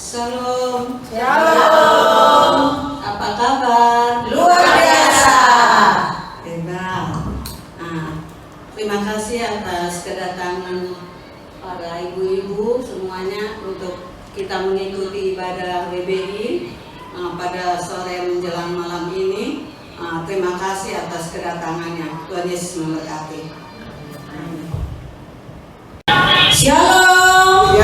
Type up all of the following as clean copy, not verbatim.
Shalom. Shalom. Apa kabar? Luar biasa. Hebat. Terima kasih atas kedatangan para ibu-ibu semuanya untuk kita mengikuti ibadah WBI pada sore menjelang malam ini. Terima kasih atas kedatangannya. Tuhan Yesus memberkati. Shalom.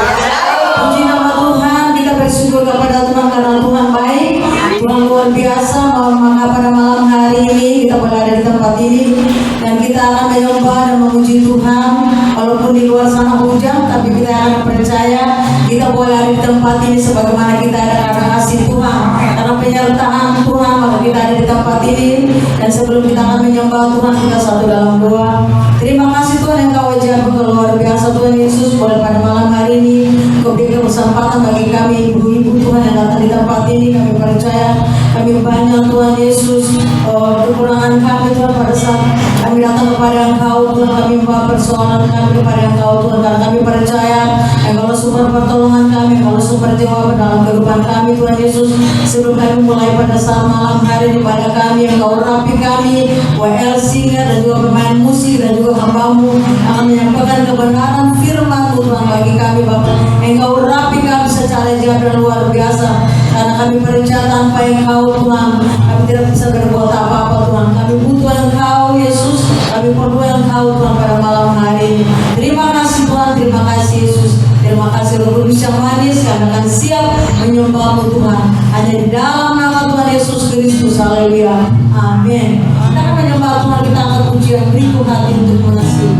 Puji nama Tuhan, kita bersyukur kepada Tuhan karena Tuhan baik, Tuhan luar biasa. Maka pada malam hari ini kita berada di tempat ini dan kita akan menyembah dan memuji Tuhan. Walaupun di luar sana hujan, tapi kita akan percaya kita boleh ada di tempat ini sebagaimana kita ada karena kasih Tuhan, karena penyertaan Tuhan, maka kita ada di tempat ini. Dan sebelum kita akan menyembah Tuhan, kita satu dalam doa. Terima kasih Tuhan yang Kau ajar luar biasa Tuhan Yesus, boleh pada malam hari ini Kau berikan kesempatan bagi kami ibu-ibu Tuhan yang datang di tempat ini. Kami percaya kami banyak Tuhan Yesus, kekurangan kami Tuhan pada saat kami datang kepada Engkau Tuhan, kami membawa persoalan kami kepada Engkau Tuhan, karena kami percaya Engkau sumber pertolongan kami, Engkau sumber jawaban dalam kehidupan kami Tuhan Yesus. Sebelum kami mulai pada saat malam hari ini pada kami, Engkau rapi kami, WL singer dan juga pemain musik dan juga hamba-Mu akan menyampaikan kebenaran firman Tuhan bagi kami Bapak. Engkau rapi kami secara jahat dan luar biasa, karena kami percaya tanpa Engkau Tuhan kami tidak bisa berbuat apa-apa Tuhan. Kami butuh Engkau Yesus, kami perlu Engkau Tuhan pada malam hari ini. Terima kasih Tuhan, terima kasih Yesus, terima kasih Roh Kudus yang manis. Kami akan siap menyembah-Mu Tuhan hanya di dalam nama Tuhan Yesus Kristus. Haleluya, amin. Kita akan menyembah Tuhan, kita akan puji yang beriku hati untuk mengasihi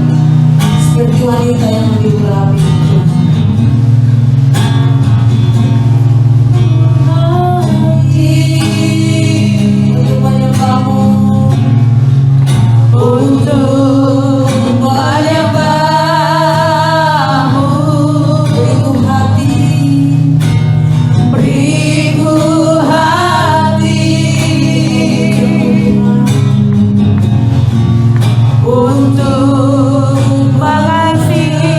seperti wanita yang diberapi. Untuk menyembah-Mu, untuk menyembah-Mu, beriku hati, beriku hati untuk mengasihi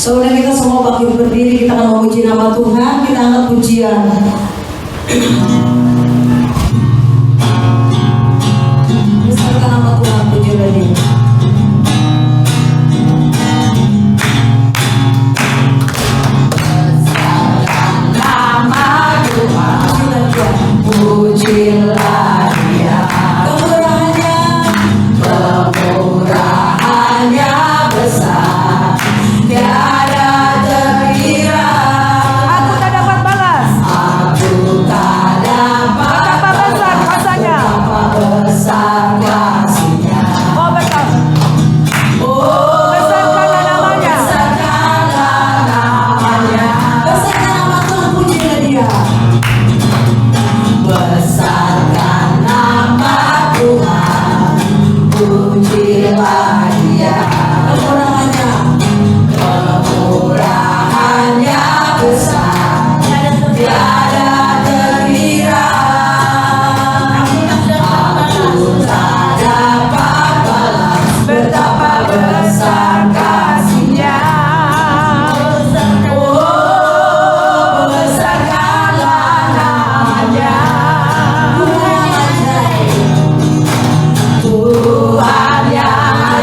Saudara kita semua bangkit berdiri, kita akan memuji nama Tuhan, kita angkat pujian. Besarkan nama Tuhan, puji lagi. Pujilah Dia, kemurahannya besar, tiada terkira. Aku tak dapat balas. Aku tak dapat Betapa besar kuasanya. betapa besar kasih-Nya. Oh betul. Oh, Besarkanlah namanya. besarkanlah namanya. Besarkan nama Tuhan, pujilah Dia. Besarkan nama Tuhan, pujilah Dia. Kemurahannya besar, tiada terkira. Aku tak dapat balas betapa besar kasih-Nya. Oh, besarkanlah namanya. Tuhan yang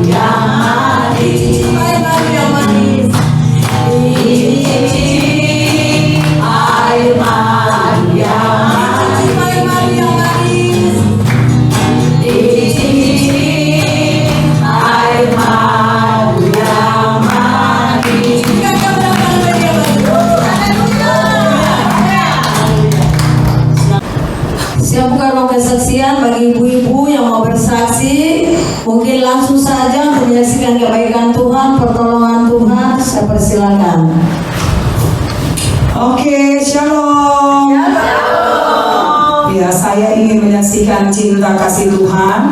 yang manis. Air madu yang manis. Air madu yang manis. Air madu yang manis. Air madu yang manis. Siap buka ruang kesaksian bagi ibu-ibu yang mau bersaksi. Mungkin langsung saja untuk menyaksikan kebaikan Tuhan, pertolongan Tuhan. Saya persilakan. Oke, shalom. Ya, saya ingin menyaksikan cinta kasih Tuhan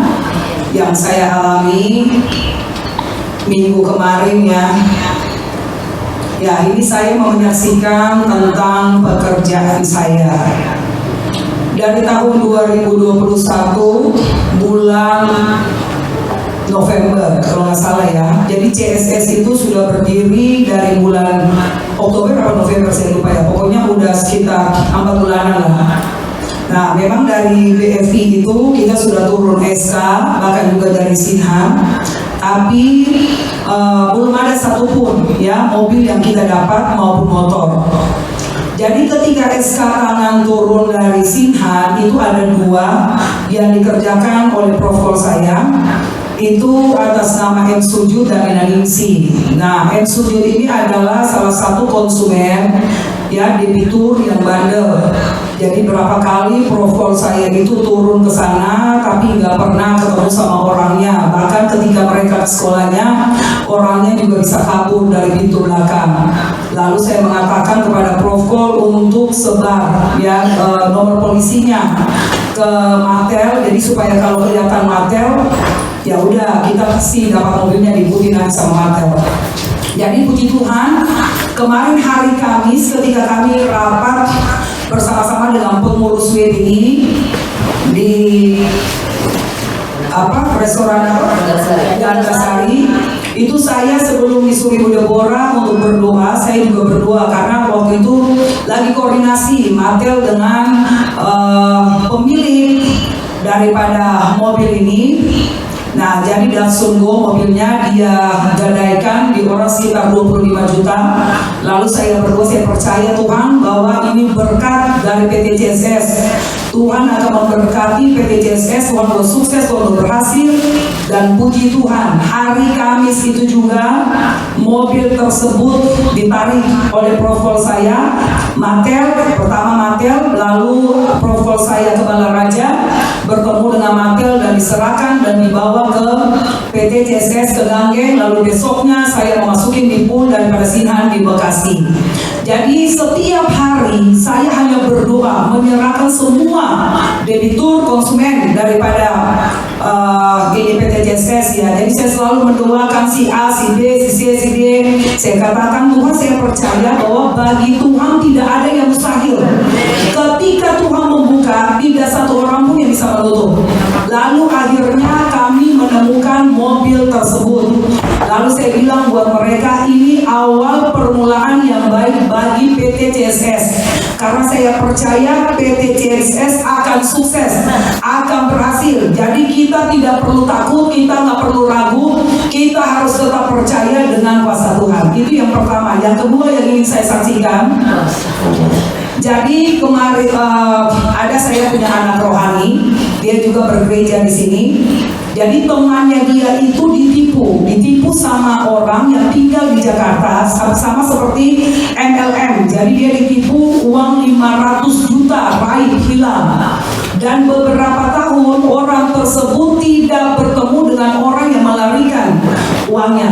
yang saya alami minggu kemarin ya. Ya, ini saya mau menyaksikan tentang pekerjaan saya. Dari tahun 2021 bulan November kalau nggak salah ya. Jadi CSS itu sudah berdiri dari bulan Oktober atau November saya lupa ya. Pokoknya udah sekitar 4 bulanan lah. Nah, memang dari BFI itu kita sudah turun SK, bahkan juga dari Sinhan, tapi belum ada satupun ya mobil yang kita dapat maupun motor. Jadi ketika SK tangan turun dari Sinhan itu ada 2 yang dikerjakan oleh Prof saya. Itu atas nama M Sujud dan Minaningsi. Nah, M Sujud ini adalah salah satu konsumen ya debitur yang bandel. Jadi berapa kali profol saya itu turun ke sana tapi nggak pernah ketemu sama orangnya. Bahkan ketika mereka ke sekolahnya, orangnya juga bisa kabur dari pintu belakang. Lalu saya mengatakan kepada profol untuk sebar ya nomor polisinya ke Matel. Jadi supaya kalau kelihatan Matel, ya udah kita pasti dapat mobilnya dibunuh sama Matel. Jadi puji Tuhan, kemarin hari Kamis ketika kami rapat bersama-sama dengan pengurus WBI di restoran Gandasari, itu saya sebelum disuruh Ibu Deborah untuk berdoa, saya juga berdoa karena waktu itu lagi koordinasi Matel dengan pemilik daripada mobil ini. Nah, jadi Datsun-Go mobilnya dia gadaikan di orang sekitar 25 juta. Lalu saya berdoa, saya percaya Tuhan bahwa ini berkat dari PT CSS. Tuhan akan memberkati PT CSS, Tuhan bersukses, Tuhan berhasil. Dan puji Tuhan, hari Kamis itu juga mobil tersebut ditarik oleh profol saya, Matel, pertama Matel, lalu profol saya ke Balaraja, bertemu dengan Matel dan diserahkan dan dibawa ke PT CSS ke Ganggeng. Lalu besoknya saya memasukin di pool daripada Sinhan di Bekasi. Jadi setiap hari saya hanya berdoa menyerahkan semua debitur konsumen daripada PT CSS ya. Jadi saya selalu mendoakan si A, si B, si C, si D. Saya katakan Tuhan, saya percaya bahwa bagi Tuhan tidak ada yang mustahil. Ketika Tuhan membuka, tidak satu orang pun yang bisa menutup. Lalu akhirnya kami menemukan mobil tersebut. Lalu saya bilang buat mereka, ini awal permulaan yang baik bagi PT CSS. Karena saya percaya PT CSS akan sukses, akan berhasil. Jadi kita tidak perlu takut, kita nggak perlu ragu, kita harus tetap percaya dengan kuasa Tuhan. Itu yang pertama. Yang kedua yang ingin saya saksikan. Jadi kemarin ada saya punya anak rohani, dia juga bergereja di sini. Jadi temannya dia itu ditipu sama orang yang tinggal di Jakarta, sama seperti MLM. Jadi dia ditipu uang 500 juta, raib hilang. Dan beberapa tahun orang tersebut tidak bertemu dengan orang yang melarikan uangnya.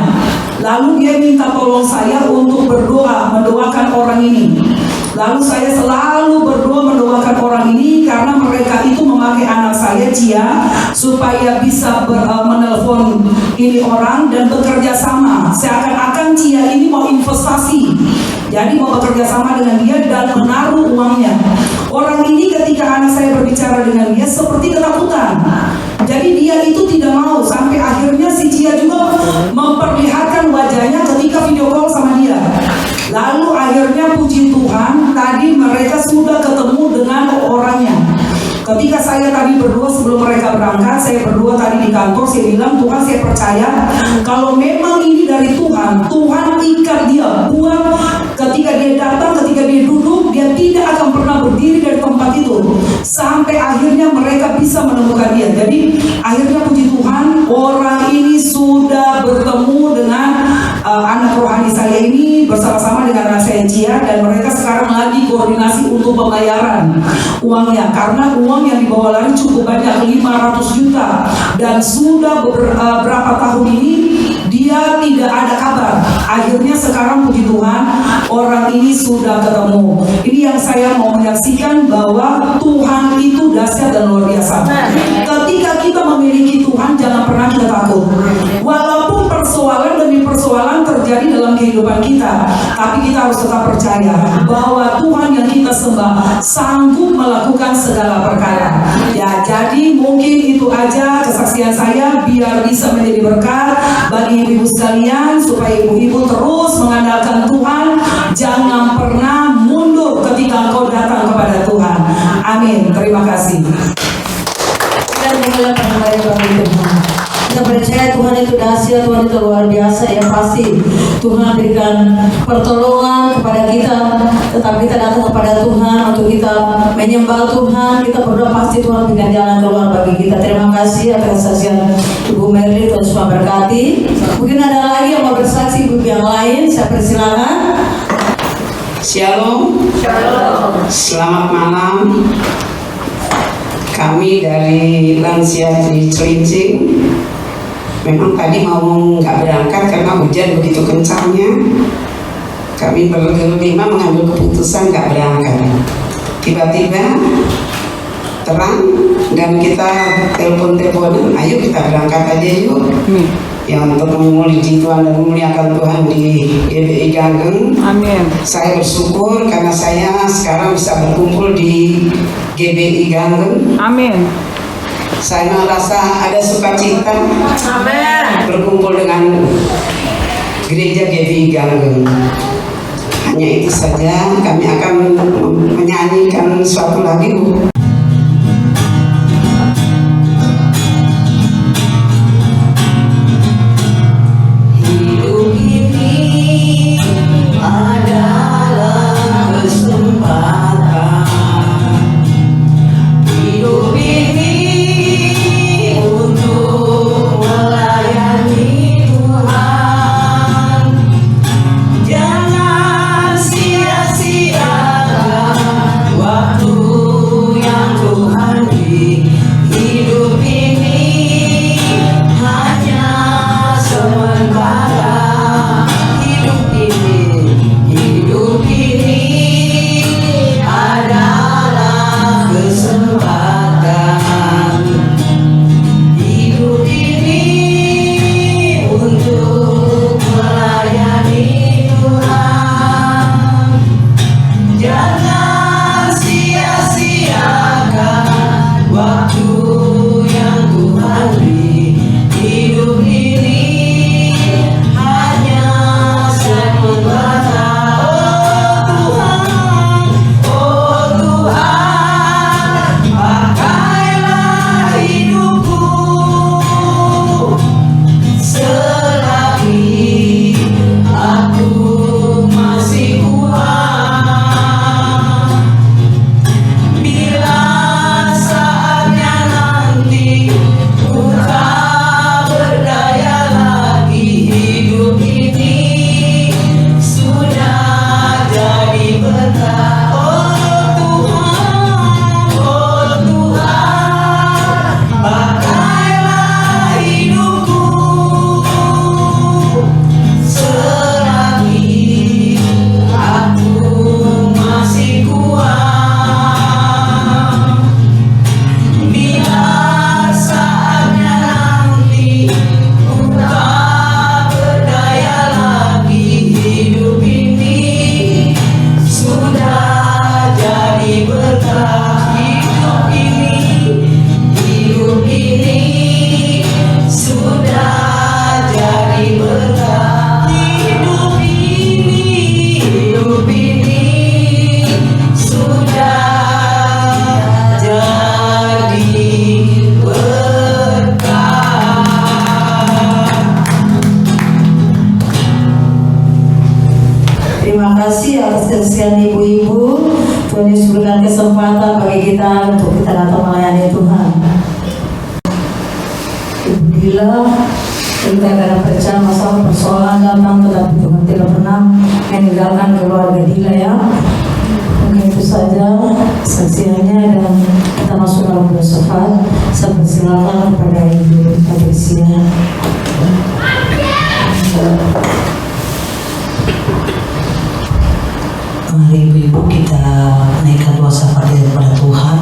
Lalu dia minta tolong saya untuk berdoa, mendoakan orang ini. Lalu saya selalu berdoa mendoakan orang ini karena mereka itu memakai anak saya Cia supaya bisa menelpon ini orang dan bekerja sama. Seakan-akan Cia ini mau investasi, jadi mau bekerja sama dengan dia dan menaruh uangnya. Orang ini ketika anak saya berbicara dengan dia seperti ketakutan. Jadi dia itu tidak mau, sampai akhirnya si Cia juga memperlihatkan wajahnya ketika video call sama dia. Lalu akhirnya puji Tuhan, tadi mereka sudah ketemu dengan orangnya. Ketika saya tadi berdoa sebelum mereka berangkat, saya berdoa tadi di kantor, saya bilang, Tuhan saya percaya kalau memang ini dari Tuhan, Tuhan ikat dia, buat ketika dia datang, ketika dia duduk, dia tidak akan pernah berdiri dari tempat itu sampai akhirnya mereka bisa menemukan dia. Jadi akhirnya puji Tuhan, orang ini sudah bertemu dengan anak rohani saya ini bersama-sama dengan anak saya Cia, dan mereka sekarang lagi koordinasi untuk pembayaran uangnya, karena uang yang dibawa lari cukup banyak, 500 juta, dan sudah beberapa tahun ini dia tidak ada kabar. Akhirnya sekarang puji Tuhan orang ini sudah ketemu. Ini yang saya mau menyaksikan bahwa Tuhan itu dahsyat dan luar biasa. Ketika kita memiliki Tuhan, jangan pernah kita takut. Walaupun persoalan demi persoalan terjadi dalam kehidupan kita, tapi kita harus tetap percaya bahwa Tuhan yang kita sembah sanggup melakukan segala perkara. Ya, jadi mungkin itu aja kesaksian saya biar bisa menjadi berkat bagi ibu sekalian, supaya ibu-ibu terus mengandalkan Tuhan, jangan pernah mundur ketika engkau datang kepada Tuhan. Amin. Terima kasih. Dan mulai kembali bagi Tuhan. Kita percaya Tuhan itu dahsyat, Tuhan itu luar biasa. Ya pasti Tuhan berikan pertolongan kepada kita, tetapi kita datang kepada Tuhan untuk kita menyembah Tuhan. Kita berdoa, pasti Tuhan berikan jalan keluar bagi kita. Terima kasih atas kesaksian Ibu Merly, Tuhan semua berkati. Mungkin ada lagi yang mau bersaksi ibu yang lain, saya persilakan. Shalom. Selamat malam. Kami dari Lansia di Cilincing. Memang tadi mau nggak berangkat karena hujan begitu kencangnya. Kami berlima mengambil keputusan nggak berangkat. Tiba-tiba terang dan kita telepon-teleponan, ayo kita berangkat aja yuk. Yang untuk memuji Tuhan dan memuliakan Tuhan di GBI Ganggeng. Amin. Saya bersyukur karena saya sekarang bisa berkumpul di GBI Ganggeng. Amin. Saya merasa ada sukacita. Amin. Berkumpul dengan gereja GBI Ganggeng. Hanya itu saja, kami akan menyanyikan suatu lagu. Jangan sia-siakan waktu yang Terima kasih atas kesaksian ibu-ibu. Tuhan Yesus berikan kesempatan bagi kita untuk kita datang melayani Tuhan. Ibu Dila, kita kadang percaya masalah persoalan datang, tetapi Tuhan tidak pernah meninggalkan keluarga Dila ya. Mungkin itu saja saksiannya dan kita masuk dalam filsafat. Saya persilakan kepada Ibu Patricia. Mari ibu-ibu kita naikkan doa syafaat kepada Tuhan.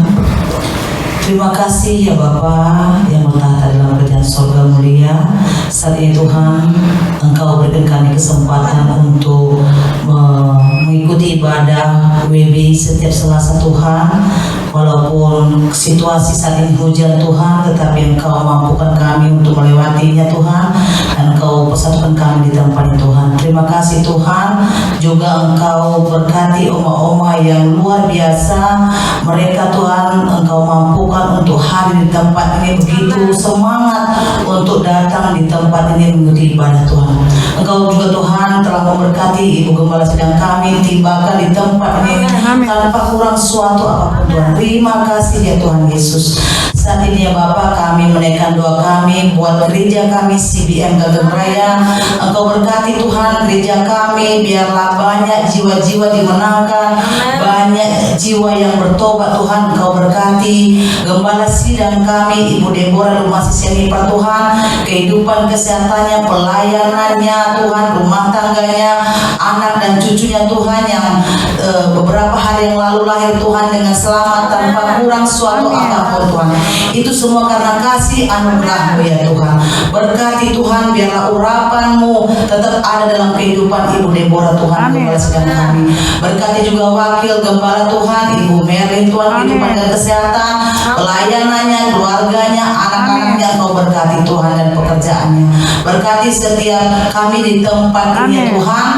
Terima kasih ya Bapa yang bertahta dalam kerajaan surga mulia. Saat ini Tuhan, Engkau berikan kami kesempatan untuk mengikuti ibadah WB setiap Selasa Tuhan. Walaupun situasi saat ini hujan Tuhan, tetapi Engkau mampukan kami untuk melewatinya Tuhan, dan Engkau persatukan kami di tempat ini Tuhan. Terima kasih Tuhan. Juga Engkau berkati oma-oma yang luar biasa. Mereka Tuhan, Engkau mampukan untuk hadir di tempat ini begitu semangat untuk datang di tempat ini mengikuti ibadah Tuhan. Engkau juga Tuhan telah memberkati Ibu Gembala sedang kami tibakan di tempat ini tanpa kurang suatu apapun Tuhan. Terima kasih ya Tuhan Yesus. Saat ini ya Bapak, kami menaikkan doa kami buat gereja kami CBM Gagem Raya. Engkau berkati Tuhan gereja kami, biarlah banyak jiwa-jiwa dimenangkan, banyak jiwa yang bertobat Tuhan. Engkau berkati Gembala sidang kami Ibu Deborah Lumasi Sianipar Tuhan, kehidupan kesehatannya, pelayanannya Tuhan, rumah tangganya, anak dan cucunya Tuhan yang beberapa hari yang lalu lahir Tuhan dengan selamat tanpa kurang suatu apapun Tuhan. Itu semua karena kasih anugerah-Mu ya Tuhan. Berkati Tuhan, biarlah urapan-Mu tetap ada dalam kehidupan Ibu Deborah Tuhan, Gembala sedang kami. Berkati juga wakil Gembala Tuhan, Ibu Merlin Tuhan, kehidupan dan kesehatan, pelayanannya, keluarganya, anak-anaknya. Engkau berkati Tuhan dan pekerjaannya. Berkati setiap kami di tempat ini Tuhan.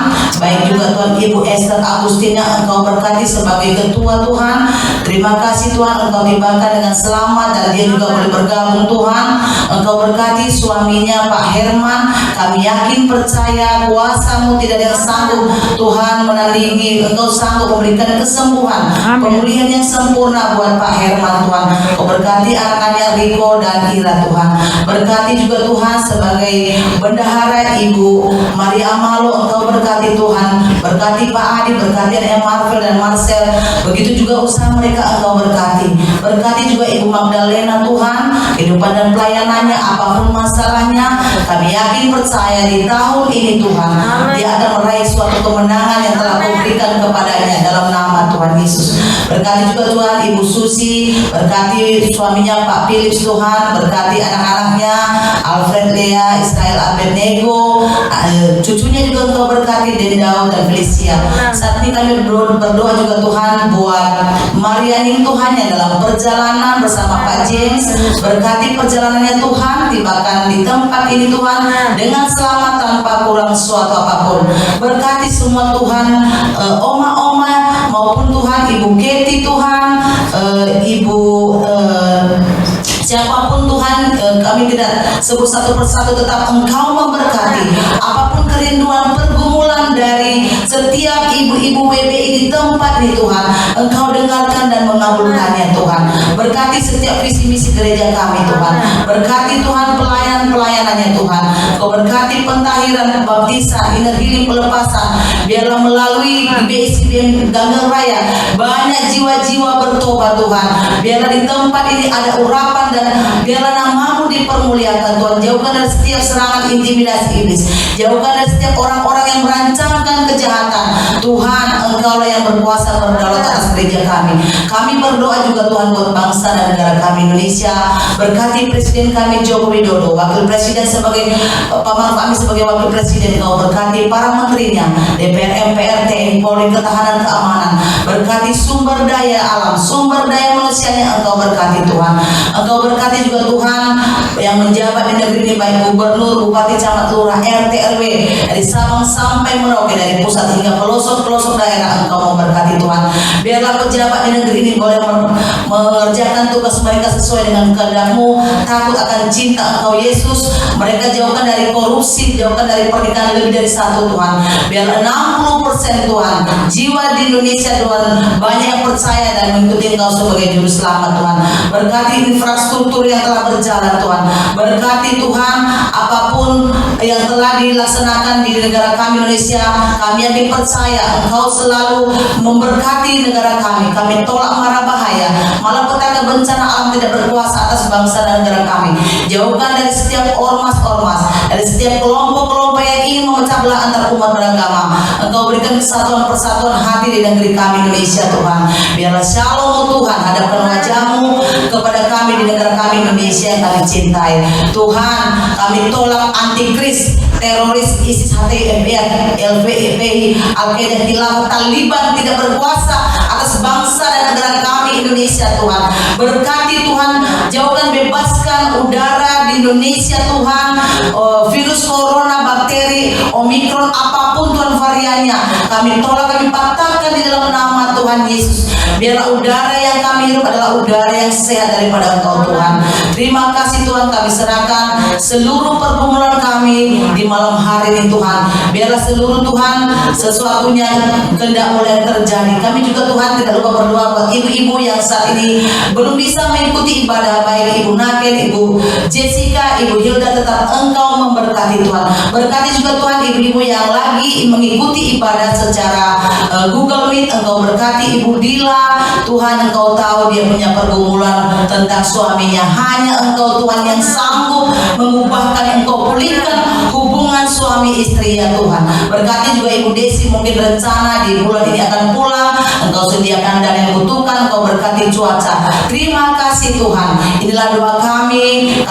Baik juga Tuhan Ibu Esther Agustina, Engkau berkati sebagai ketua Tuhan. Terima kasih Tuhan, Engkau tibakan dengan selamat dan dia juga boleh bergabung Tuhan. Engkau berkati suaminya Pak Herman. Kami yakin percaya kuasa-Mu tidak ada yang sanggup Tuhan menandingi. Engkau sanggup memberikan kesembuhan, pemulihan yang sempurna buat Pak Herman Tuhan. Engkau berkati anak-anaknya Riko dan Ira Tuhan. Berkati juga Tuhan sebagai bendahara Ibu Maria Amalo. Engkau berkati Tuhan. Berkati Pak Adi, berkati anaknya Marvel dan Marcel. Begitu juga usaha mereka Engkau berkati. Berkati juga Ibu Magdalena Tuhan, kehidupan dan pelayanannya, apapun masalahnya, kami yakin percaya di tahun ini Tuhan, dia akan meraih suatu kemenangan yang telah Kau berikan kepadanya dalam nama Tuhan Yesus. Berkati juga Tuhan Ibu Susi, berkati suaminya Pak Philips Tuhan, berkati anak-anaknya Alfred Lea, Israel Abednego, cucunya juga Engkau berkati Dendau dan Felicia. Saat ini kami berdoa juga Tuhan buat Mariani Tuhan yang dalam perjalanan bersama Pak James. Berkati perjalanannya Tuhan, tibakan di tempat ini Tuhan dengan selamat tanpa kurang suatu apapun. Berkati semua Tuhan, oma-oma maupun Tuhan Ibu Keti Tuhan, Ibu siapapun Tuhan, kami tidak sebut satu persatu, tetap Engkau memberkati apapun kerinduan pergumulan dari setiap ibu-ibu WBI di tempat ini Tuhan. Engkau dengarkan dan mengabulkannya Tuhan. Berkati setiap visi misi gereja kami Tuhan. Berkati Tuhan pelayanan-pelayanannya Tuhan. Kau berkati pentahiran, baptisan, inner healing, pelepasan. Biarlah melalui GBI Gagem Raya banyak jiwa-jiwa bertobat Tuhan. Biarlah di tempat ini ada urapan dan biarlah nama-Mu dipermuliakan Tuhan. Jauhkan dari setiap serangan intimidasi iblis. Jauhkan dari setiap orang-orang yang merancangkan kejahatan. Tuhan, Engkau-lah yang berkuasa berdaulat atas gereja kami. Kami berdoa juga Tuhan buat bangsa dan negara kami Indonesia. Berkati Presiden kami Joko Widodo, Wakil Presiden sebagai Pak Maruf Amin sebagai Wakil Presiden. Engkau berkati para menterinya, DPR, MPR, TNI, Polri, ketahanan, keamanan. Berkati sumber daya alam, sumber daya manusianya. Engkau berkati Tuhan. Engkau berkati juga Tuhan yang menjabat di negeri ini, baik gubernur, bupati, camat, lurah, RT, RW, dari Sabang sampai Merauke, dari pusat hingga pelosok-pelosok daerah. Engkau memberkati Tuhan. Biarlah pejabat di negeri ini boleh mengerjakan tugas mereka sesuai dengan kehendak-Mu. Takut akan cinta Engkau Yesus Yesus. Mereka jauhkan dari korupsi, jauhkan dari pernikahan lebih dari satu Tuhan. Biar 60% Tuhan jiwa di Indonesia Tuhan banyak yang percaya dan mengikuti Engkau sebagai juru selamat Tuhan. Berkati infrastruktur yang telah berjalan Tuhan. Berkati Tuhan apapun yang telah dilaksanakan di negara kami Indonesia. Kami yang dipercaya Engkau selalu memberkati negara kami. Kami tolak mara bahaya, malapetaka bencana alam tidak berkuasa atas bangsa dan negara kami. Jauhkan dari setiap ormas-ormas, dari setiap kelompok-kelompok yang ingin memecah belah antar umat beragama. Engkau berikan kesatuan persatuan hati di negeri kami Indonesia Tuhan. Biarlah shalom Tuhan, hadapkan wajah-Mu kepada kami di negara kami Indonesia yang kami cintai. Tuhan, kami tolak antikris, teroris ISIS, HTI, LPI, Al-Qaeda, Khilafah, Taliban tidak berkuasa atas bangsa dan negara kami Indonesia Tuhan. Berkati Tuhan, jauhkan bebaskan udara di Indonesia Tuhan. Virus corona, bakteri, omikron, apapun Tuhan variannya, kami tolak, kami patahkan di dalam nama Tuhan Yesus. Biarlah udara yang kami hirup adalah udara yang sehat daripada Engkau Tuhan. Terima kasih Tuhan, kami serahkan seluruh pergumulan kami di malam hari ini Tuhan. Biarlah seluruh Tuhan sesuatunya kehendak mulai terjadi. Kami juga Tuhan tidak lupa berdoa buat ibu-ibu yang saat ini belum bisa mengikuti ibadah, baik Ibu Naken, Ibu Jessica, Ibu Hilda, tetap Engkau memberkati Tuhan. Berkati juga Tuhan ibu-ibu yang lagi mengikuti ibadah secara Google Meet. Engkau berkati Ibu Dila. Tuhan, Engkau tahu dia punya pergumulan tentang suaminya. Hanya Engkau Tuhan yang sanggup mengubahkan, Engkau pulihkan hubungan suami istri ya Tuhan. Berkati juga Ibu Desi, mungkin rencana di bulan ini akan pulang. Engkau sediakan dan yang butuhkan. Engkau berkati cuaca. Terima kasih Tuhan. Inilah doa kami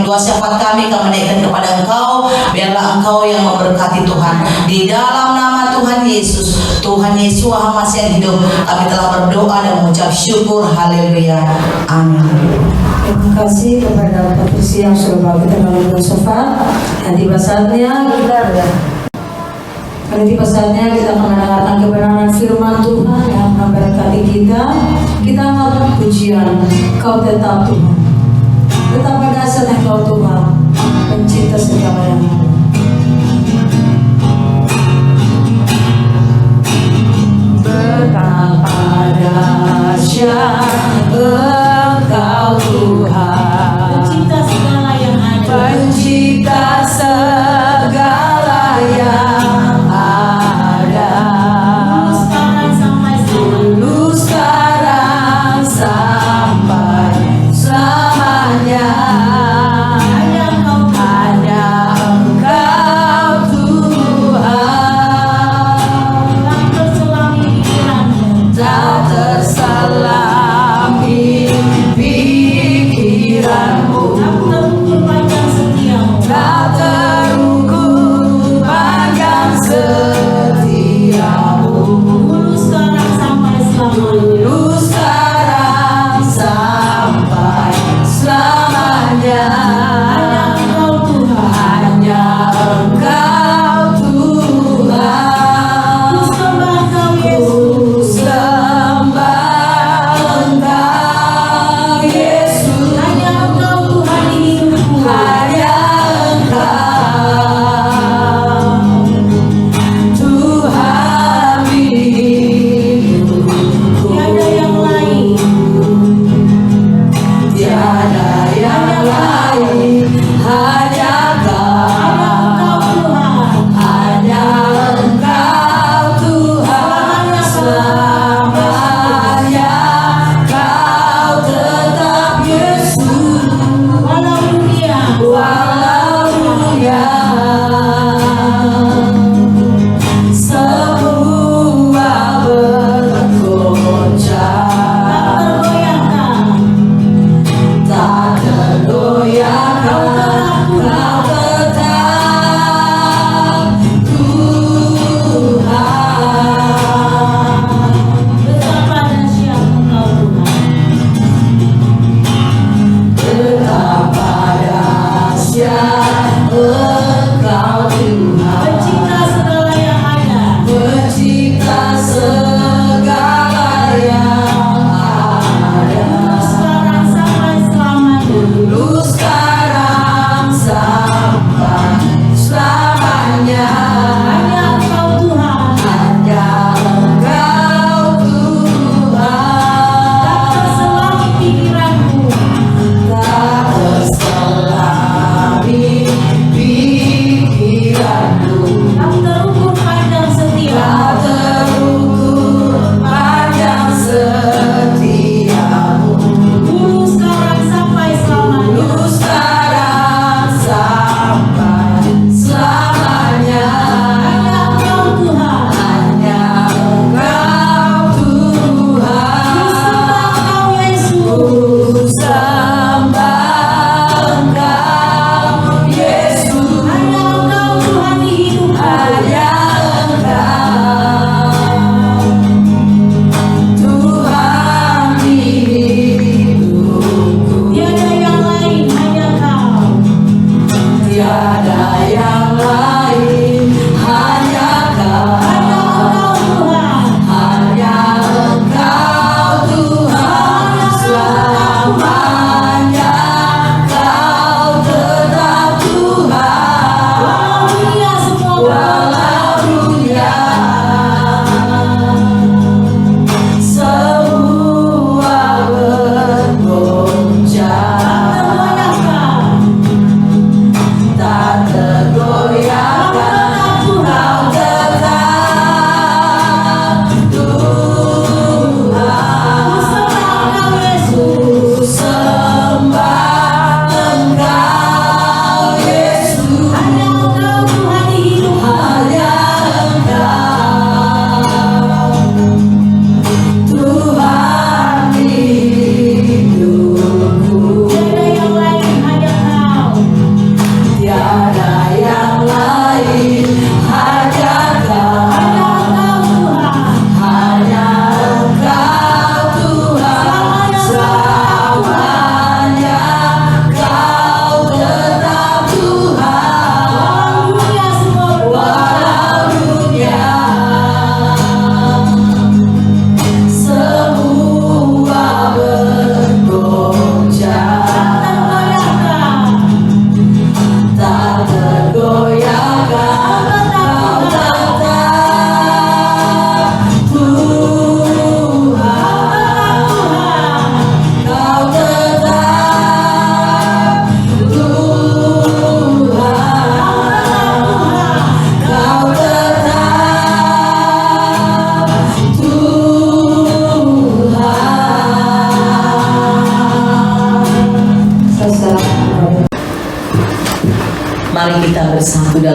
doa syafaat kami naikkan kepada Engkau. Biarlah Engkau yang memberkati Tuhan. Di dalam nama Tuhan Yesus, Tuhan Yesus Masih yang hidup, kami telah berdoa dan mengucap syukur. Haleluya. Amin. Terima kasih kepada Patricia yang sudah bawa kita dalam syafaat. Dan tiba saatnya kita akan mendengarkan kebenaran firman Tuhan yang memberkati kita. Kita angkat pujian, Kau tetap Tuhan. Betapa dahsyatnya Kau Tuhan, pencipta segala yang ada. Betapa dahsyat Engkau Tuhan, pencipta segala yang ada. Pencipta segala yang ada. Dulu sekarang sampai selamanya. Hanya Engkau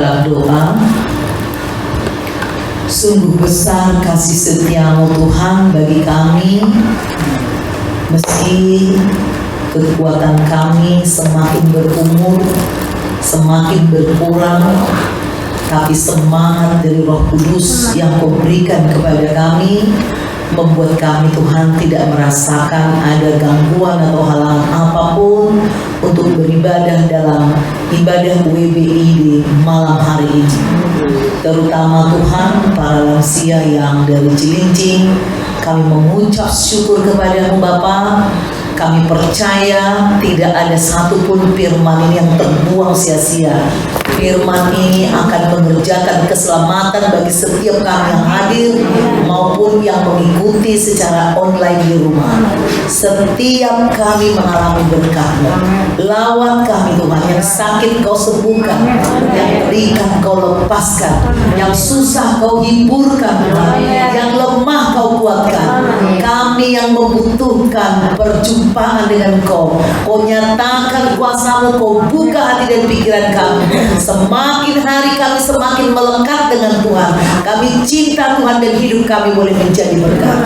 dalam doa. Sungguh besar kasih setiamu Tuhan bagi kami, meski kekuatan kami semakin berumur, semakin berkurang, tapi semangat dari Roh Kudus yang Kau berikan kepada kami membuat kami Tuhan tidak merasakan ada gangguan atau halangan apapun untuk beribadah dalam ibadah WBI di malam hari ini. Terutama Tuhan, para lansia yang dari Cilincing, kami mengucap syukur kepada-Mu Bapa. Kami percaya tidak ada satupun firman ini yang terbuang sia-sia. Firman ini akan mengerjakan keselamatan bagi setiap kami yang hadir maupun yang mengikuti secara online di rumah. Setiap kami mengalami berkat-Mu. Lawan kami Tuhan, yang sakit Kau sembuhkan, yang berikan Kau lepaskan, yang susah Kau hiburkan Tuhan, yang lemah Kau kuatkan. Kami yang membutuhkan perjumpaan dengan Kau nyatakan kuasa-Mu, Kau buka hati dan pikiran kami. Semakin hari kami semakin melekat dengan Tuhan. Kami cinta Tuhan dan hidup kami boleh menjadi berkat.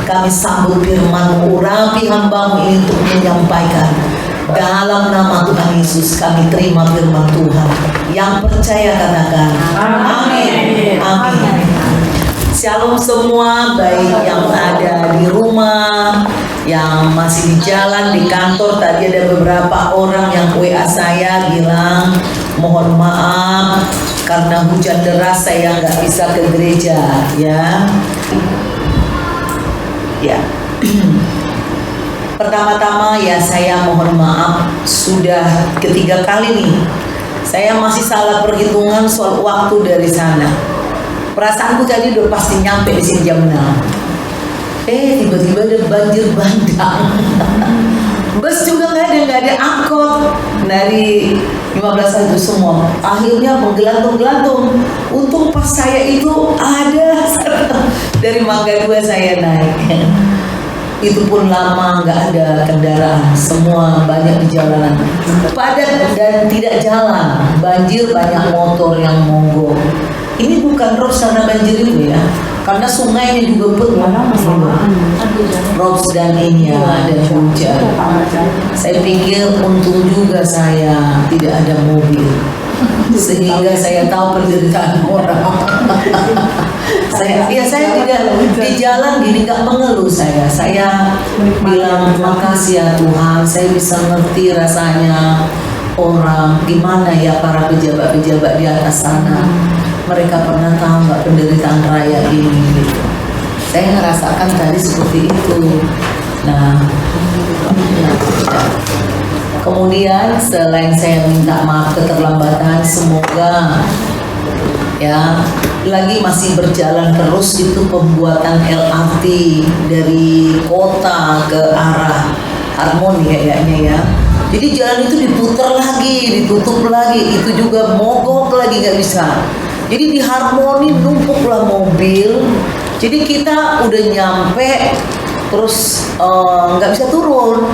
Kami sambut firman-Mu, urapi hamba-Mu ini untuk menyampaikan. Dalam nama Tuhan Yesus kami terima firman Tuhan. Yang percaya katakan amin. Amin. Shalom semua, baik yang ada di rumah, yang masih di jalan, di kantor. Tadi ada beberapa orang yang WA saya bilang mohon maaf karena hujan deras saya nggak bisa ke gereja, ya. Pertama-tama ya saya mohon maaf, sudah ketiga kali nih saya masih salah perhitungan soal waktu dari sana. Perasaanku tadi udah pasti nyampe di sini jam 6. Tiba-tiba ada banjir bandang. Bus juga nggak ada angkot dari 15 itu semua. Akhirnya menggelantung-gelantung. Untung pas saya itu ada dari Mangga 2 saya naik. Itu pun lama nggak ada kendaraan, semua banyak di jalanan padat dan tidak jalan, banjir, banyak motor yang monggok. Ini bukan Rops karena banjir itu ya, karena sungainya juga penuh. Rops dan ini ya ada hujan. Saya pikir untung juga saya tidak ada mobil, sehingga saya tahu penderitaan orang. Saya tidak di jalan gini nggak mengeluh saya bilang makasih ya Tuhan, saya bisa ngerti rasanya orang gimana ya para pejabat-pejabat di atas sana, mereka pernah tahu nggak penderitaan rakyat ini gitu. Saya ngerasakan tadi seperti itu. Nah, kemudian selain saya minta maaf keterlambatan, semoga ya lagi masih berjalan terus itu pembuatan LRT dari kota ke arah Harmoni kayaknya ya. Jadi jalan itu diputar lagi, ditutup lagi, itu juga mogok lagi nggak bisa. Jadi di Harmoni numpuklah mobil. Jadi kita udah nyampe terus nggak bisa turun,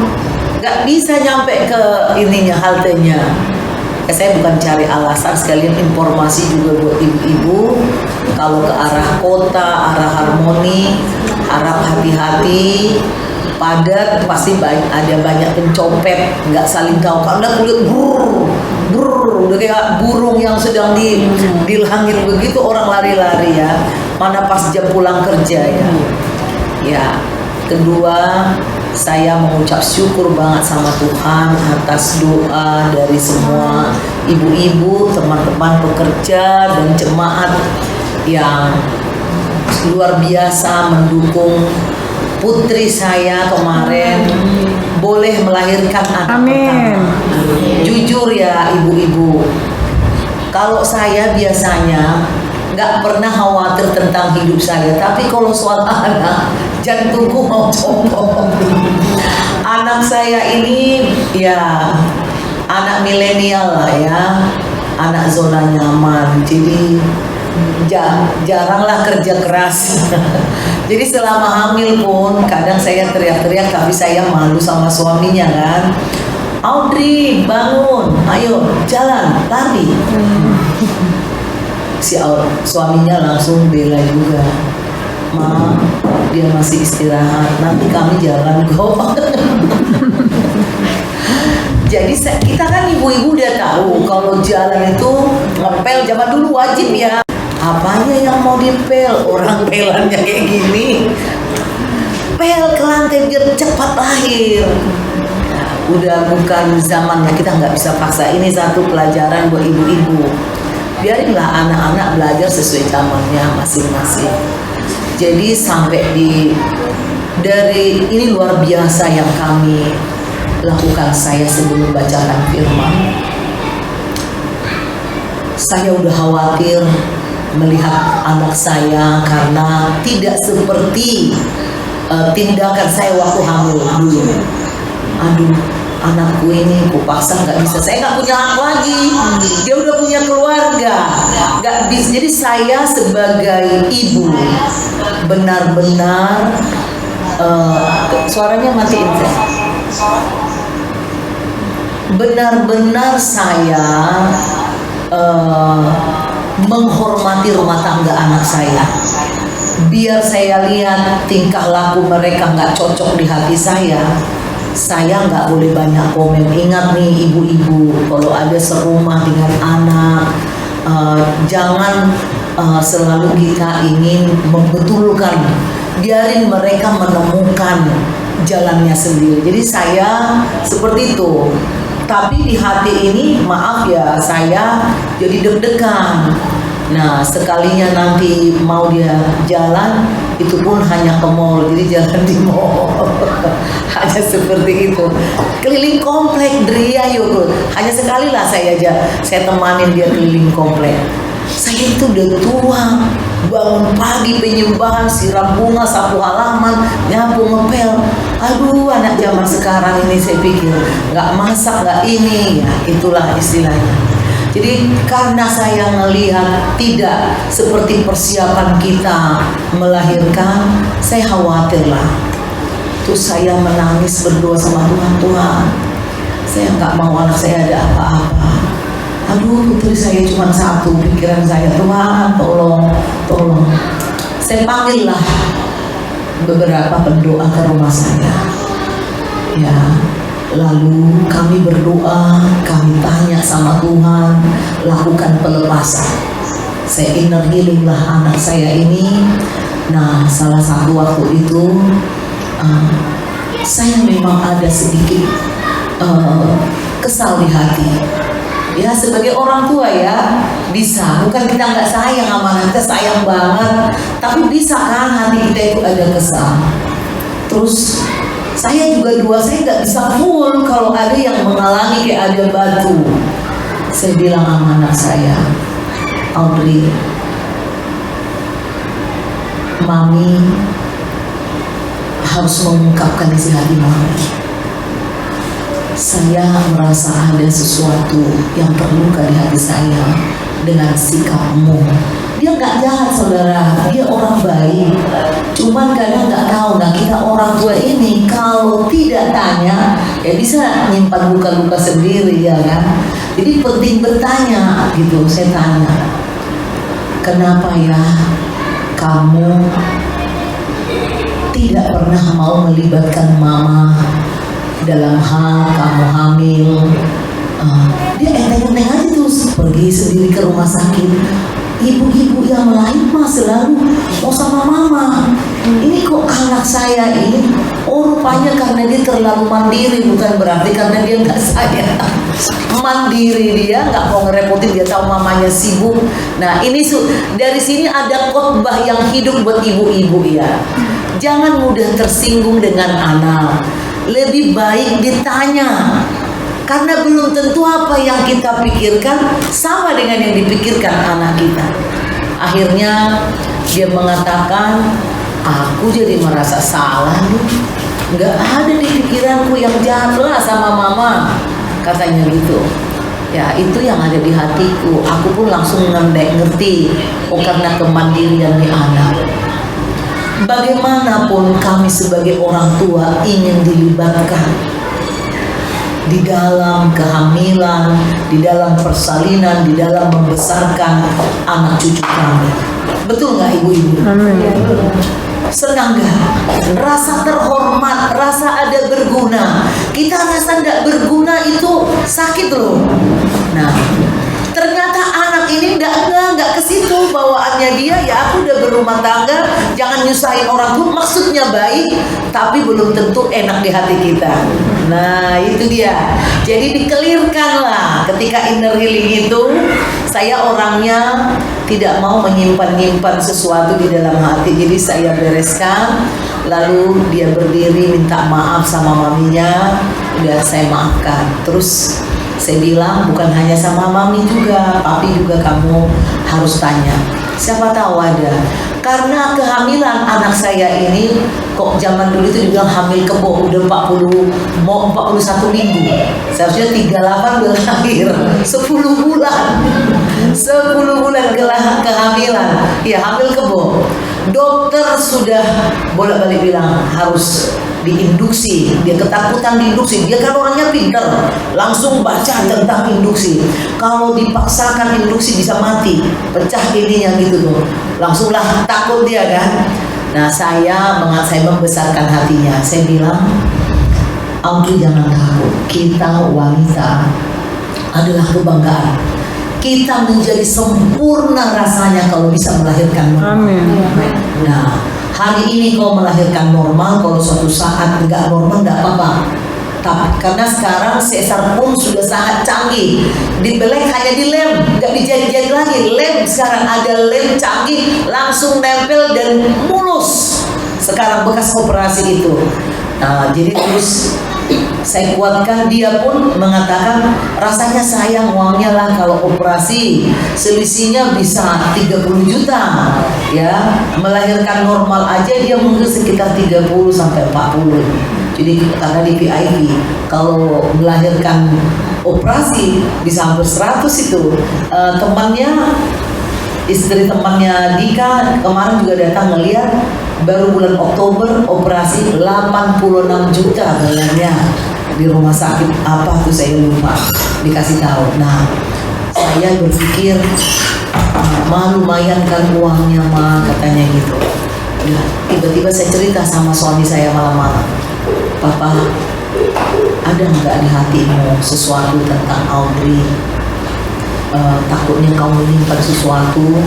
nggak bisa nyampe ke ininya haltenya. Saya bukan cari alasan, sekalian informasi juga buat ibu-ibu. Kalau ke arah kota, arah Harmoni, harap hati-hati, padat, pasti ada banyak pencopet, nggak saling tahu. Karena kulit udah kayak burung yang sedang di langit begitu, orang lari-lari ya. Mana pas jam pulang kerja ya. Ya, kedua, saya mengucap syukur banget sama Tuhan atas doa dari semua ibu-ibu, teman-teman pekerja dan jemaat yang luar biasa mendukung putri saya kemarin boleh melahirkan anak pertama. Jujur ya ibu-ibu, kalau saya biasanya nggak pernah khawatir tentang hidup saya, tapi kalau soal anak, jantungku mau copot. Anak saya ini ya anak milenial lah ya, anak zona nyaman, jadi jaranglah kerja keras. Jadi selama hamil pun kadang saya teriak-teriak, tapi saya malu sama suaminya kan. Audrey bangun, ayo jalan, lari. suaminya langsung bela juga. Ma, dia masih istirahat, nanti kami jalan kok. Jadi kita kan ibu-ibu udah tahu kalau jalan itu ngepel zaman dulu wajib ya. Apanya yang mau dipel? Orang pelannya kayak gini. Pel ke lantai biar cepat lahir. Nah, udah bukan zamannya, kita nggak bisa paksa. Ini satu pelajaran buat ibu-ibu. Biarinlah anak-anak belajar sesuai zamannya masing-masing. Jadi sampai dari ini luar biasa yang kami lakukan. Saya sebelum bacakan firman, saya udah khawatir melihat anak saya karena tidak seperti tindakan saya waktu hamil dulu. Aduh, anakku ini kupaksa nggak bisa, saya nggak punya hak lagi, dia udah punya keluarga, nggak bisa. Jadi saya sebagai ibu benar-benar suaranya matiin saya. Benar-benar saya menghormati rumah tangga anak saya. Biar saya lihat tingkah laku mereka nggak cocok di hati saya nggak boleh banyak komen. Ingat nih ibu-ibu, kalau ada serumah dengan anak, jangan selalu kita ingin membetulkan, biarin mereka menemukan jalannya sendiri. Jadi saya seperti itu. Tapi di hati ini, maaf ya, saya jadi deg-degan. Nah, sekalinya nanti mau dia jalan, itu pun hanya ke mall, jadi jalan di mall. Hanya seperti itu. Keliling komplek, Dria yuk. Hanya sekali lah saya temanin dia keliling komplek. Saya itu udah tua, bangun pagi penyembahan, siram bunga, sapu halaman, nyapu, ngepel. Aduh, anak zaman sekarang ini saya pikir nggak masak, nggak ini, ya itulah istilahnya. Jadi karena saya melihat tidak seperti persiapan kita melahirkan, saya khawatir lah. Terus saya menangis berdoa sama Tuhan, saya nggak mau anak saya ada apa-apa. Aduh, putri saya cuma satu, pikiran saya, Tuhan tolong. Saya panggil lah beberapa pendoa ke rumah saya. Ya, lalu kami berdoa, kami tanya sama Tuhan, lakukan pelepasan. Saya inner healing lah anak saya ini. Nah, salah satu waktu itu saya memang ada sedikit kesal di hati. Ya, sebagai orang tua ya, bisa. Bukan kita nggak sayang sama anak, kita sayang banget. Tapi bisa kan hati kita itu ada kesal. Terus saya juga saya nggak bisa full kalau ada yang menghalangi kayak ada batu. Saya bilang sama anak saya, Audrey, Mami harus mengungkapkan isi hati Mami. Saya merasa ada sesuatu yang terluka di hati saya dengan sikapmu. Dia nggak jahat saudara, dia orang baik. Cuman kadang nggak tahu. Nah, kita orang tua ini kalau tidak tanya, ya bisa nyimpan luka-luka sendiri ya kan. Jadi penting bertanya gitu. Saya tanya, kenapa ya kamu tidak pernah mau melibatkan mama dalam hal kamu hamil? Dia enteng-enteng aja tuh, pergi sendiri ke rumah sakit. Ibu-ibu yang lain mah selalu mau sama mama. Ini kok anak saya ini, rupanya karena dia terlalu mandiri, bukan berarti karena dia nggak sayang. Mandiri, dia nggak mau ngerepotin, dia tahu mamanya sibuk. Nah, ini dari sini ada khotbah yang hidup buat ibu-ibu ya. Jangan mudah tersinggung dengan anak. Lebih baik ditanya, karena belum tentu apa yang kita pikirkan sama dengan yang dipikirkan anak kita. Akhirnya dia mengatakan, aku jadi merasa salah nih, nggak ada di pikiranku yang jahat lah sama mama, katanya gitu. Ya, itu yang ada di hatiku. Aku pun langsung ngerti, karena kemandirian nih anak. Bagaimanapun kami sebagai orang tua ingin dilibatkan. di dalam kehamilan, di dalam persalinan, di dalam membesarkan anak cucu kami. Betul nggak ibu-ibu? Senang gak? Rasa terhormat, rasa ada berguna. Kita rasa tidak berguna itu sakit loh. Nah, ternyata anak ini nggak ke situ bawaannya dia. Ya aku udah berumah tangga, jangan nyusahin orang tua. Maksudnya baik, tapi belum tentu enak di hati kita. Nah itu dia. Jadi dikelirkanlah ketika inner healing itu. Saya orangnya tidak mau menyimpan-nyimpan sesuatu di dalam hati. Jadi saya bereskan. Lalu dia berdiri minta maaf sama maminya. Udah saya maafkan. Terus saya bilang bukan hanya sama mami juga, papi juga kamu harus tanya. Siapa tahu ada. Karena kehamilan anak saya ini kok zaman dulu itu dibilang hamil kebo, udah 40 mau 41 minggu. Seharusnya 38 udah lahir. 10 bulan. 10 bulan kehamilan. Ya hamil kebo. Dokter sudah bolak-balik bilang harus diinduksi. Dia ketakutan diinduksi. Dia kan orangnya pintar, langsung baca tentang induksi. Kalau dipaksakan induksi bisa mati, pecah ininya gitu tuh. Langsunglah takut dia kan. Nah saya membesarkan hatinya. Saya bilang, Audrey jangan takut. Kita wanita adalah kebanggaan. Kita menjadi sempurna rasanya kalau bisa melahirkan normal. Amin. Nah, hari ini kau melahirkan normal, kalau suatu saat nggak normal nggak apa-apa. Tapi karena sekarang sesar pun sudah sangat canggih, dibelek hanya di lem, nggak dijahit-jahit lagi. Lem sekarang ada lem canggih, langsung nempel dan mulus. Sekarang bekas operasi itu. Nah, jadi terus saya kuatkan. Dia pun mengatakan rasanya sayang uangnya lah kalau operasi, selisihnya bisa 30 juta ya. Melahirkan normal aja dia mungkin sekitar 30 sampai 40. Jadi karena di VIP kalau melahirkan operasi bisa hampir 100 itu. Istri temannya Dika kemarin juga datang ngeliat, baru bulan Oktober operasi 86 juta bayarnya di rumah sakit apa tuh saya lupa, dikasih tahu. Nah saya berpikir lumayan kan uangnya mah katanya gitu. Nah, tiba-tiba saya cerita sama suami saya malam-malam, Papa ada nggak di hatimu sesuatu tentang Audrey? Takutnya kau menyimpan sesuatu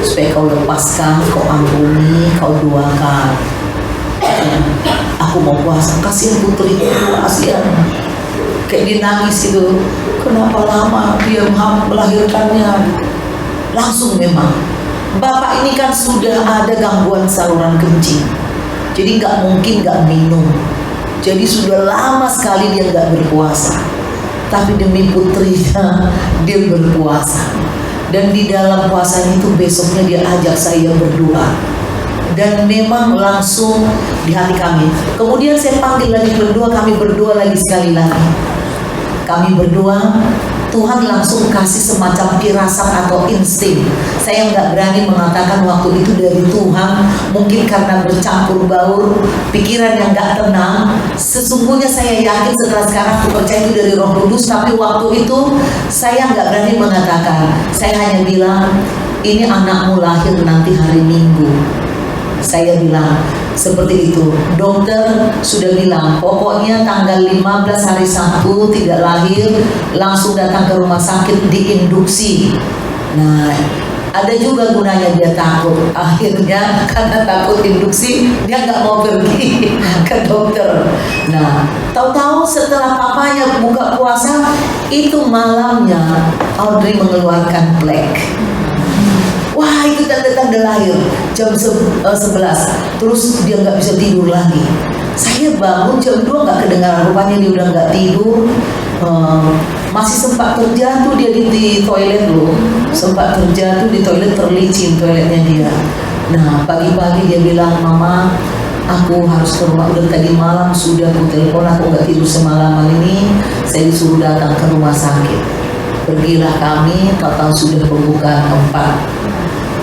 supaya kau lepaskan, kau ampuni, kau doakan. Aku mau puasa, kasihan putri, kasihan. Kayak dia nangis gitu. Kenapa lama dia melahirkannya? Langsung memang. Bapak ini kan sudah ada gangguan saluran kencing, jadi nggak mungkin nggak minum. Jadi sudah lama sekali dia nggak berpuasa. Tapi demi putrinya dia berpuasa. Dan di dalam puasanya itu besoknya dia ajak saya berdoa. Dan memang langsung di hati kami. Kemudian saya panggil lagi berdoa, kami berdoa lagi sekali lagi. Kami berdoa, Tuhan langsung kasih semacam firasat atau insting. Saya nggak berani mengatakan waktu itu dari Tuhan, mungkin karena bercampur baur, pikiran yang nggak tenang. Sesungguhnya saya yakin setelah sekarang aku percaya itu dari Roh Kudus, tapi waktu itu saya nggak berani mengatakan. Saya hanya bilang, ini anakmu lahir nanti hari Minggu. Saya bilang seperti itu. Dokter sudah bilang pokoknya tanggal 15 hari Sabtu tidak lahir, langsung datang ke rumah sakit diinduksi. Nah ada juga gunanya dia takut. Akhirnya karena takut induksi dia nggak mau pergi ke dokter. Nah tahu-tahu setelah papanya buka puasa itu malamnya Audrey mengeluarkan plaque. Wah itu tanda-tanda lahir jam 11. Terus dia nggak bisa tidur lagi. Saya bangun jam 2 nggak kedengaran, rupanya dia udah nggak tidur. Masih sempat terjatuh dia di toilet loh. Sempat terjatuh di toilet, terlicin toiletnya dia. Nah pagi-pagi dia bilang, Mama aku harus ke rumah. Udah tadi malam sudah aku telepon, aku nggak tidur semalaman ini. Saya disuruh datang ke rumah sakit. Pergilah kami, total sudah pembukaan 4.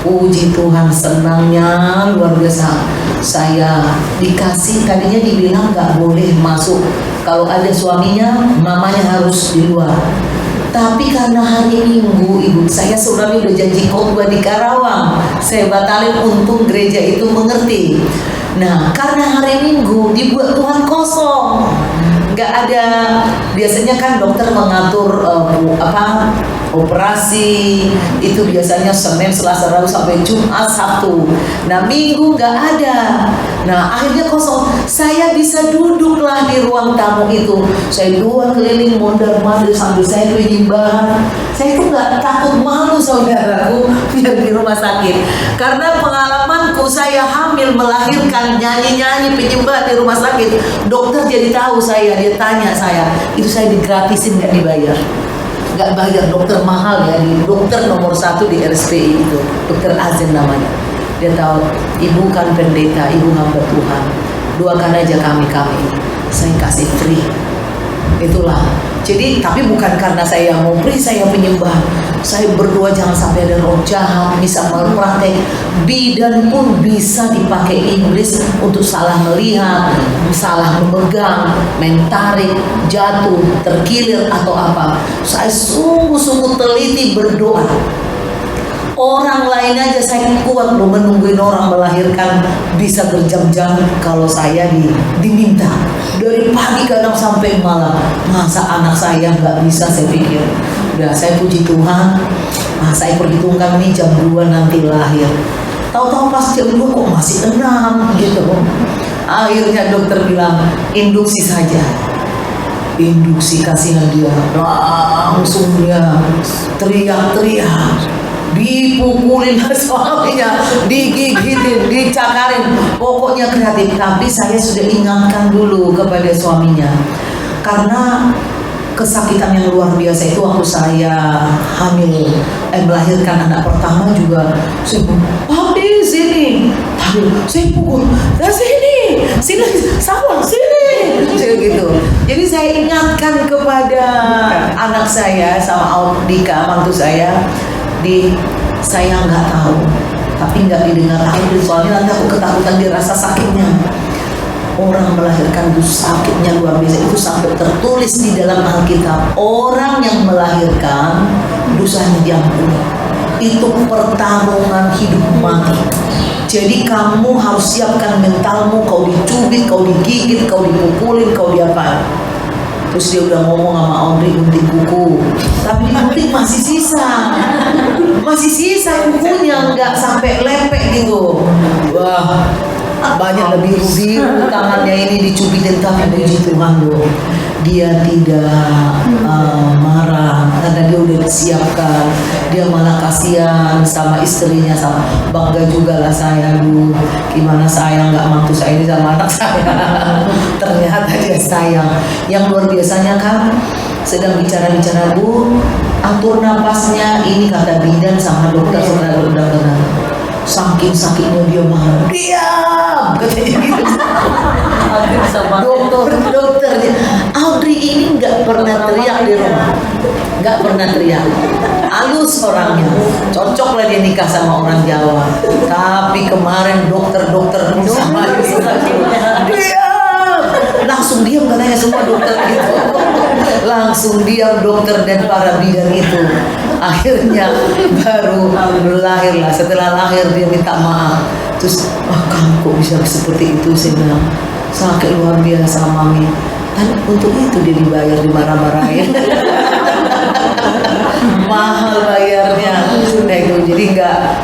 Puji Tuhan, senangnya luar biasa. Saya dikasih, tadinya dibilang nggak boleh masuk Kalau ada suaminya, mamanya harus di luar. Tapi karena hari Minggu, ibu saya suami udah janji khotbah di Karawang, saya batalin, untung gereja itu mengerti. Nah, karena hari Minggu dibuat Tuhan kosong, nggak ada. Biasanya kan dokter mengatur operasi itu biasanya Senin, Selasa, Rabu sampai Jumat, Sabtu. Nah, Minggu nggak ada. Nah, akhirnya kosong. Saya bisa duduklah di ruang tamu itu. Saya dua keliling mondar-mandir sambil saya penyembahan. Saya itu nggak takut malu, saudaraku, biar di rumah sakit. Karena pengalamanku, saya hamil, melahirkan, nyanyi-nyanyi, penyembahan di rumah sakit. Dokter jadi tahu saya, dia tanya saya, itu saya digratisin, nggak dibayar. Nggak bayar, dokter mahal ya, dokter nomor 1 di RSPI itu, dokter Azen namanya. Dia tahu, ibu kan pendeta, ibu hamba Tuhan, doakan aja kami, saya kasih free. Itulah. Jadi, tapi bukan karena saya mau free, saya penyembah. Saya berdoa jangan sampai ada roh jahat bisa malpraktek. Bidan pun bisa dipakai Inggris untuk salah melihat, salah memegang, mentarik, jatuh, terkilir atau apa. Saya sungguh-sungguh teliti berdoa. Orang lain aja saya kuat loh menungguin orang melahirkan bisa berjam-jam, kalau saya diminta dari pagi kadang sampai malam. Masa anak saya nggak bisa, saya pikir. Udah, saya puji Tuhan. Nah, saya perhitungkan nih jam 2 nanti lahir. Tahu-tahu pas jam 2 kok masih tenang gitu. Akhirnya dokter bilang induksi saja. Induksi, kasihan dia. Langsung dia teriak-teriak. Dipukulin suaminya, digigitin, dicakarin, pokoknya kreatif. Tapi saya sudah ingatkan dulu kepada suaminya, karena kesakitan yang luar biasa itu waktu saya hamil, melahirkan anak pertama juga. Saya papi sini, saya pukul, sini, sabar sini, saya gitu. Jadi saya ingatkan kepada anak saya sama Audika, mantu saya. Saya nggak tahu, tapi nggak didengar Audrey, soalnya nanti aku ketakutan dia rasa sakitnya. Orang melahirkan itu sakitnya luar biasa, itu sampai tertulis di dalam Alkitab, orang yang melahirkan dosanya diampuni. Itu pertarungan hidup mati. Jadi kamu harus siapkan mentalmu, kau dicubit, kau digigit, kau dipukulin, kau diapain. Terus dia udah ngomong sama Audrey gunting kuku, tapi digunting masih sisa kukunya, nggak sampai lepek gitu. Wah, banyak lebih biru tangannya ini dicubitin, tapi puji Tuhan loh, dia tidak marah karena dia udah disiapkan. Dia malah kasihan sama istrinya, sama bangga juga lah saya dulu. Gimana sayang nggak mantu saya ini sama anak saya. Ternyata dia sayang. Yang luar biasanya kan sedang bicara-bicara, Bu, atur napasnya, ini kata bidan sama dokter sudah benar. Saking sakitnya dia marah, diam katanya gitu. Sama dokternya, Audrey ini nggak pernah teriak di rumah, nggak pernah teriak, halus orangnya, cocok lah dia nikah sama orang Jawa. Tapi kemarin dokter sama diam, langsung diam katanya semua dokter itu, langsung diam dokter dan para bidan itu. Akhirnya baru lahir lah. Setelah lahir dia minta maaf. Terus, kamu kok bisa seperti itu? Saya bilang, sakit luar biasa mami. Kan untuk itu dia dibayar, dimarah-marahin. Mahal bayarnya. Nah itu, jadi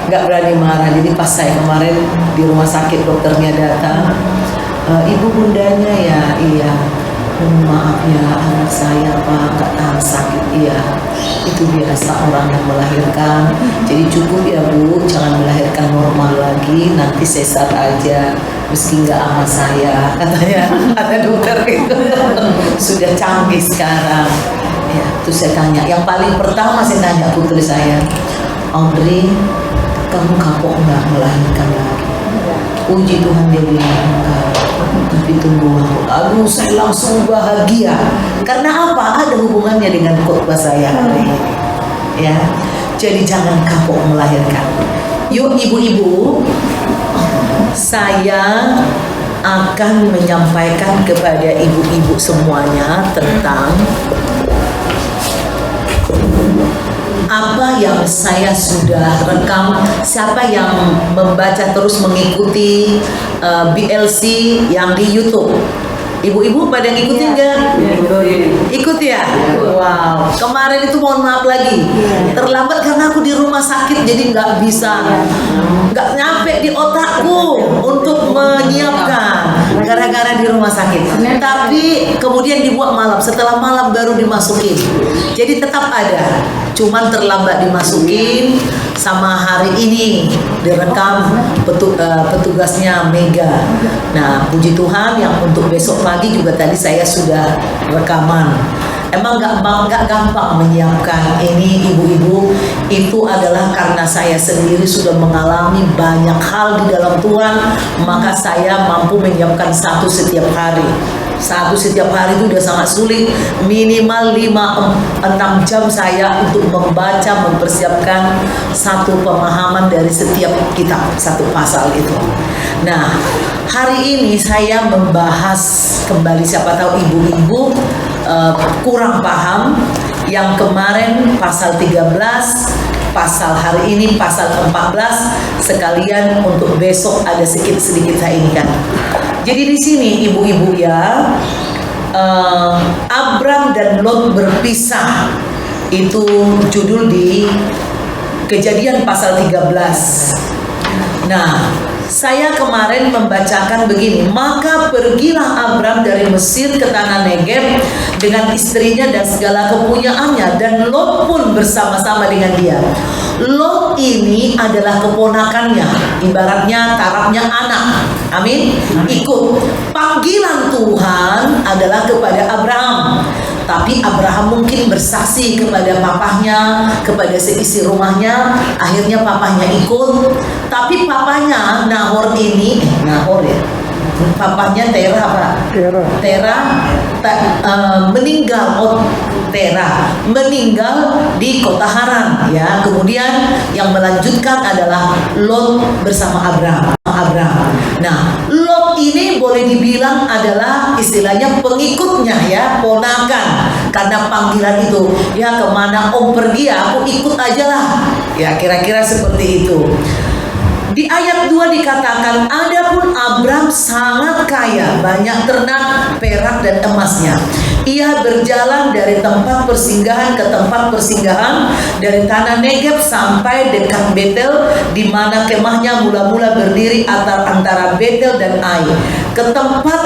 nggak berani marah. Jadi pas saya kemarin di rumah sakit, dokternya datang, ibu bundanya ya, iya. Maaf ya anak saya Pak, nggak tahan sakit. Iya, itu biasa orang yang melahirkan. Jadi cukup ya Bu, jangan melahirkan normal lagi, nanti sesar aja, meski nggak sama saya, katanya. Ada dokter itu sudah canggih sekarang. Ya, terus saya tanya, yang paling pertama saya tanya putri saya, Audrey, kamu kapok nggak melahirkan lagi? Puji Tuhan dia bilang enggak. Tapi tunggu aku. Aduh, saya langsung bahagia. Karena apa? Ada hubungannya dengan khotbah saya hari ini. Ya, jadi jangan kapok melahirkan. Yuk ibu-ibu, saya akan menyampaikan kepada ibu-ibu semuanya tentang apa yang saya sudah rekam. Siapa yang membaca terus mengikuti BLC yang di YouTube? Ibu-ibu pada ngikutin nggak? Ikut ya? Wow. Kemarin itu mohon maaf lagi, terlambat karena aku di rumah sakit, jadi nggak bisa, nggak nyampe di otakku untuk menyiapkan gara-gara di rumah sakit. Tapi kemudian dibuat malam, setelah malam baru dimasukin. Jadi tetap ada, cuman terlambat dimasukin. Sama hari ini direkam petugasnya Mega. Nah, puji Tuhan yang untuk besok pagi juga tadi saya sudah rekaman. Emang nggak gampang menyiapkan ini ibu-ibu. Itu adalah karena saya sendiri sudah mengalami banyak hal di dalam Tuhan, maka saya mampu menyiapkan satu setiap hari. Satu setiap hari itu udah sangat sulit. Minimal 5-6 jam saya untuk membaca, mempersiapkan satu pemahaman dari setiap kitab, satu pasal itu. Nah, hari ini saya membahas kembali, siapa tahu ibu-ibu kurang paham. Yang kemarin pasal 13, pasal hari ini pasal 14, sekalian untuk besok ada sedikit saya ini kan. Jadi di sini ibu-ibu ya, Abram dan Lot berpisah. Itu judul di Kejadian pasal 13. Nah, saya kemarin membacakan begini, maka pergilah Abram dari Mesir ke tanah Negeb dengan istrinya dan segala kepunyaannya, dan Lot pun bersama-sama dengan dia. Lot ini adalah keponakannya, ibaratnya tarafnya anak. Amin. Ikut. Panggilan Tuhan adalah kepada Abraham. Tapi Abraham mungkin bersaksi kepada papahnya, kepada seisi rumahnya. Akhirnya papahnya ikut. Tapi papahnya Nahor ini, Nahor ya, papahnya Terah apa? Terah meninggal. Terah meninggal di kota Haran ya. Kemudian yang melanjutkan adalah Lot bersama Abraham. Nah, Lot ini boleh dibilang adalah istilahnya pengikutnya ya, ponakan. Karena panggilan itu, ya kemana om pergi ya aku ikut aja lah. Ya kira-kira seperti itu. Di ayat 2 dikatakan, adapun Abram sangat kaya, banyak ternak, perak dan emasnya. Ia berjalan dari tempat persinggahan ke tempat persinggahan, dari tanah Negeb sampai dekat Betel, di mana kemahnya mula-mula berdiri antara Betel dan Ai, ke tempat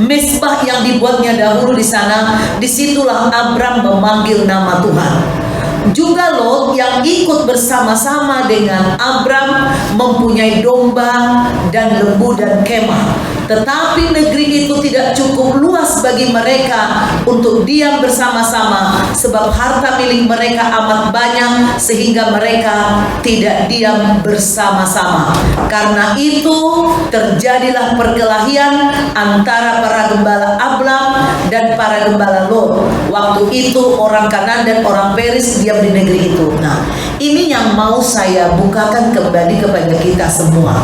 mesbah yang dibuatnya dahulu di sana. Disitulah Abram memanggil nama Tuhan. Juga Lot yang ikut bersama-sama dengan Abram mempunyai domba dan lembu dan kemah. Tetapi negeri itu tidak cukup luas bagi mereka untuk diam bersama-sama, sebab harta milik mereka amat banyak sehingga mereka tidak diam bersama-sama. Karena itu terjadilah perkelahian antara para gembala Abram dan para gembala Lot. Waktu itu orang Kanan dan orang Peris diam di negeri itu. Nah, ini yang mau saya bukakan kembali kepada kita semua,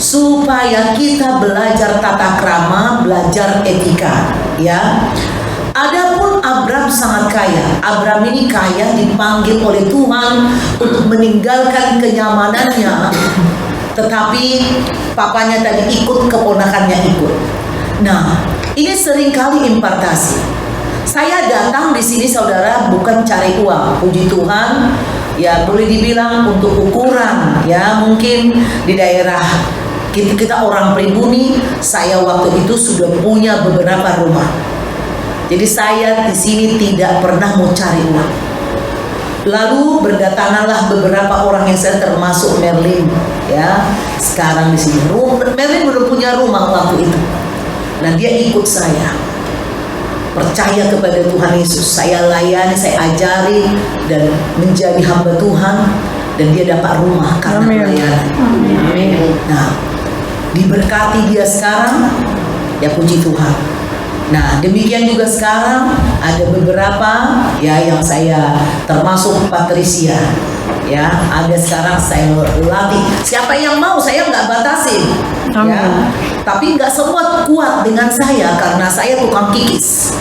supaya kita belajar tata krama, belajar etika ya. Adapun Abram sangat kaya. Abram ini kaya, dipanggil oleh Tuhan untuk meninggalkan kenyamanannya, tetapi papanya tadi ikut, keponakannya ikut. Nah, ini seringkali impartasi. Saya datang di sini saudara bukan cari uang, puji Tuhan. Ya boleh dibilang untuk ukuran ya, mungkin di daerah kita orang pribumi, saya waktu itu sudah punya beberapa rumah. Jadi saya di sini tidak pernah mau cari uang. Lalu berdatanganlah beberapa orang yang saya, termasuk Merlin ya, sekarang di sini. Merlin belum punya rumah waktu itu. Nah dia ikut saya, percaya kepada Tuhan Yesus. Saya layani, saya ajari dan menjadi hamba Tuhan, dan dia dapat rumah karena pelayanan. Amin. Nah, diberkati dia sekarang, ya puji Tuhan. Nah, demikian juga sekarang ada beberapa ya yang saya, termasuk Patricia ya, ada sekarang saya latih. Siapa yang mau, saya nggak batasin Amin. ya. Tapi nggak semua kuat dengan saya karena saya tukang kikis.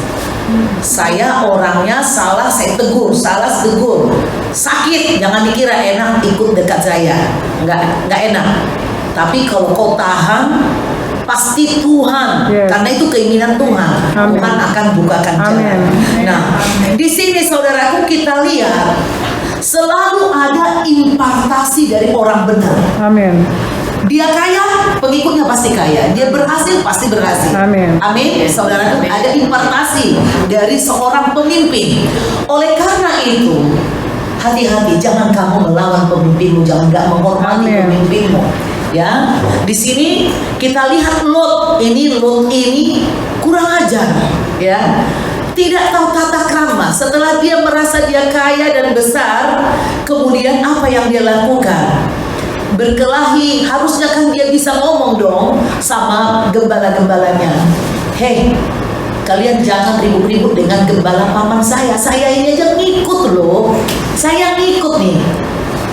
Saya orangnya salah saya tegur, sakit, jangan dikira enak ikut dekat saya, nggak enak. Tapi kalau kau tahan, pasti Tuhan, Yes. karena itu keinginan Tuhan. Amin. Tuhan akan bukakan jalan. Amin. Nah, di sini saudaraku kita lihat selalu ada impartasi dari orang benar. Amin. Dia kaya, pengikutnya pasti kaya. Dia berhasil, pasti berhasil. Amin. Amin. Saudaraku, ada impartasi dari seorang pemimpin. Oleh karena itu, hati-hati, jangan kamu melawan pemimpinmu, jangan nggak menghormati Amin. pemimpinmu. Ya, di sini kita lihat Lot ini kurang ajar, ya. Tidak tahu tata krama. Setelah dia merasa dia kaya dan besar, kemudian apa yang dia lakukan? Berkelahi. Harusnya kan dia bisa ngomong dong sama gembala-gembalanya. Hei, kalian jangan ribut-ribut dengan gembala paman saya. Saya ini aja ngikut loh. Saya ngikut nih.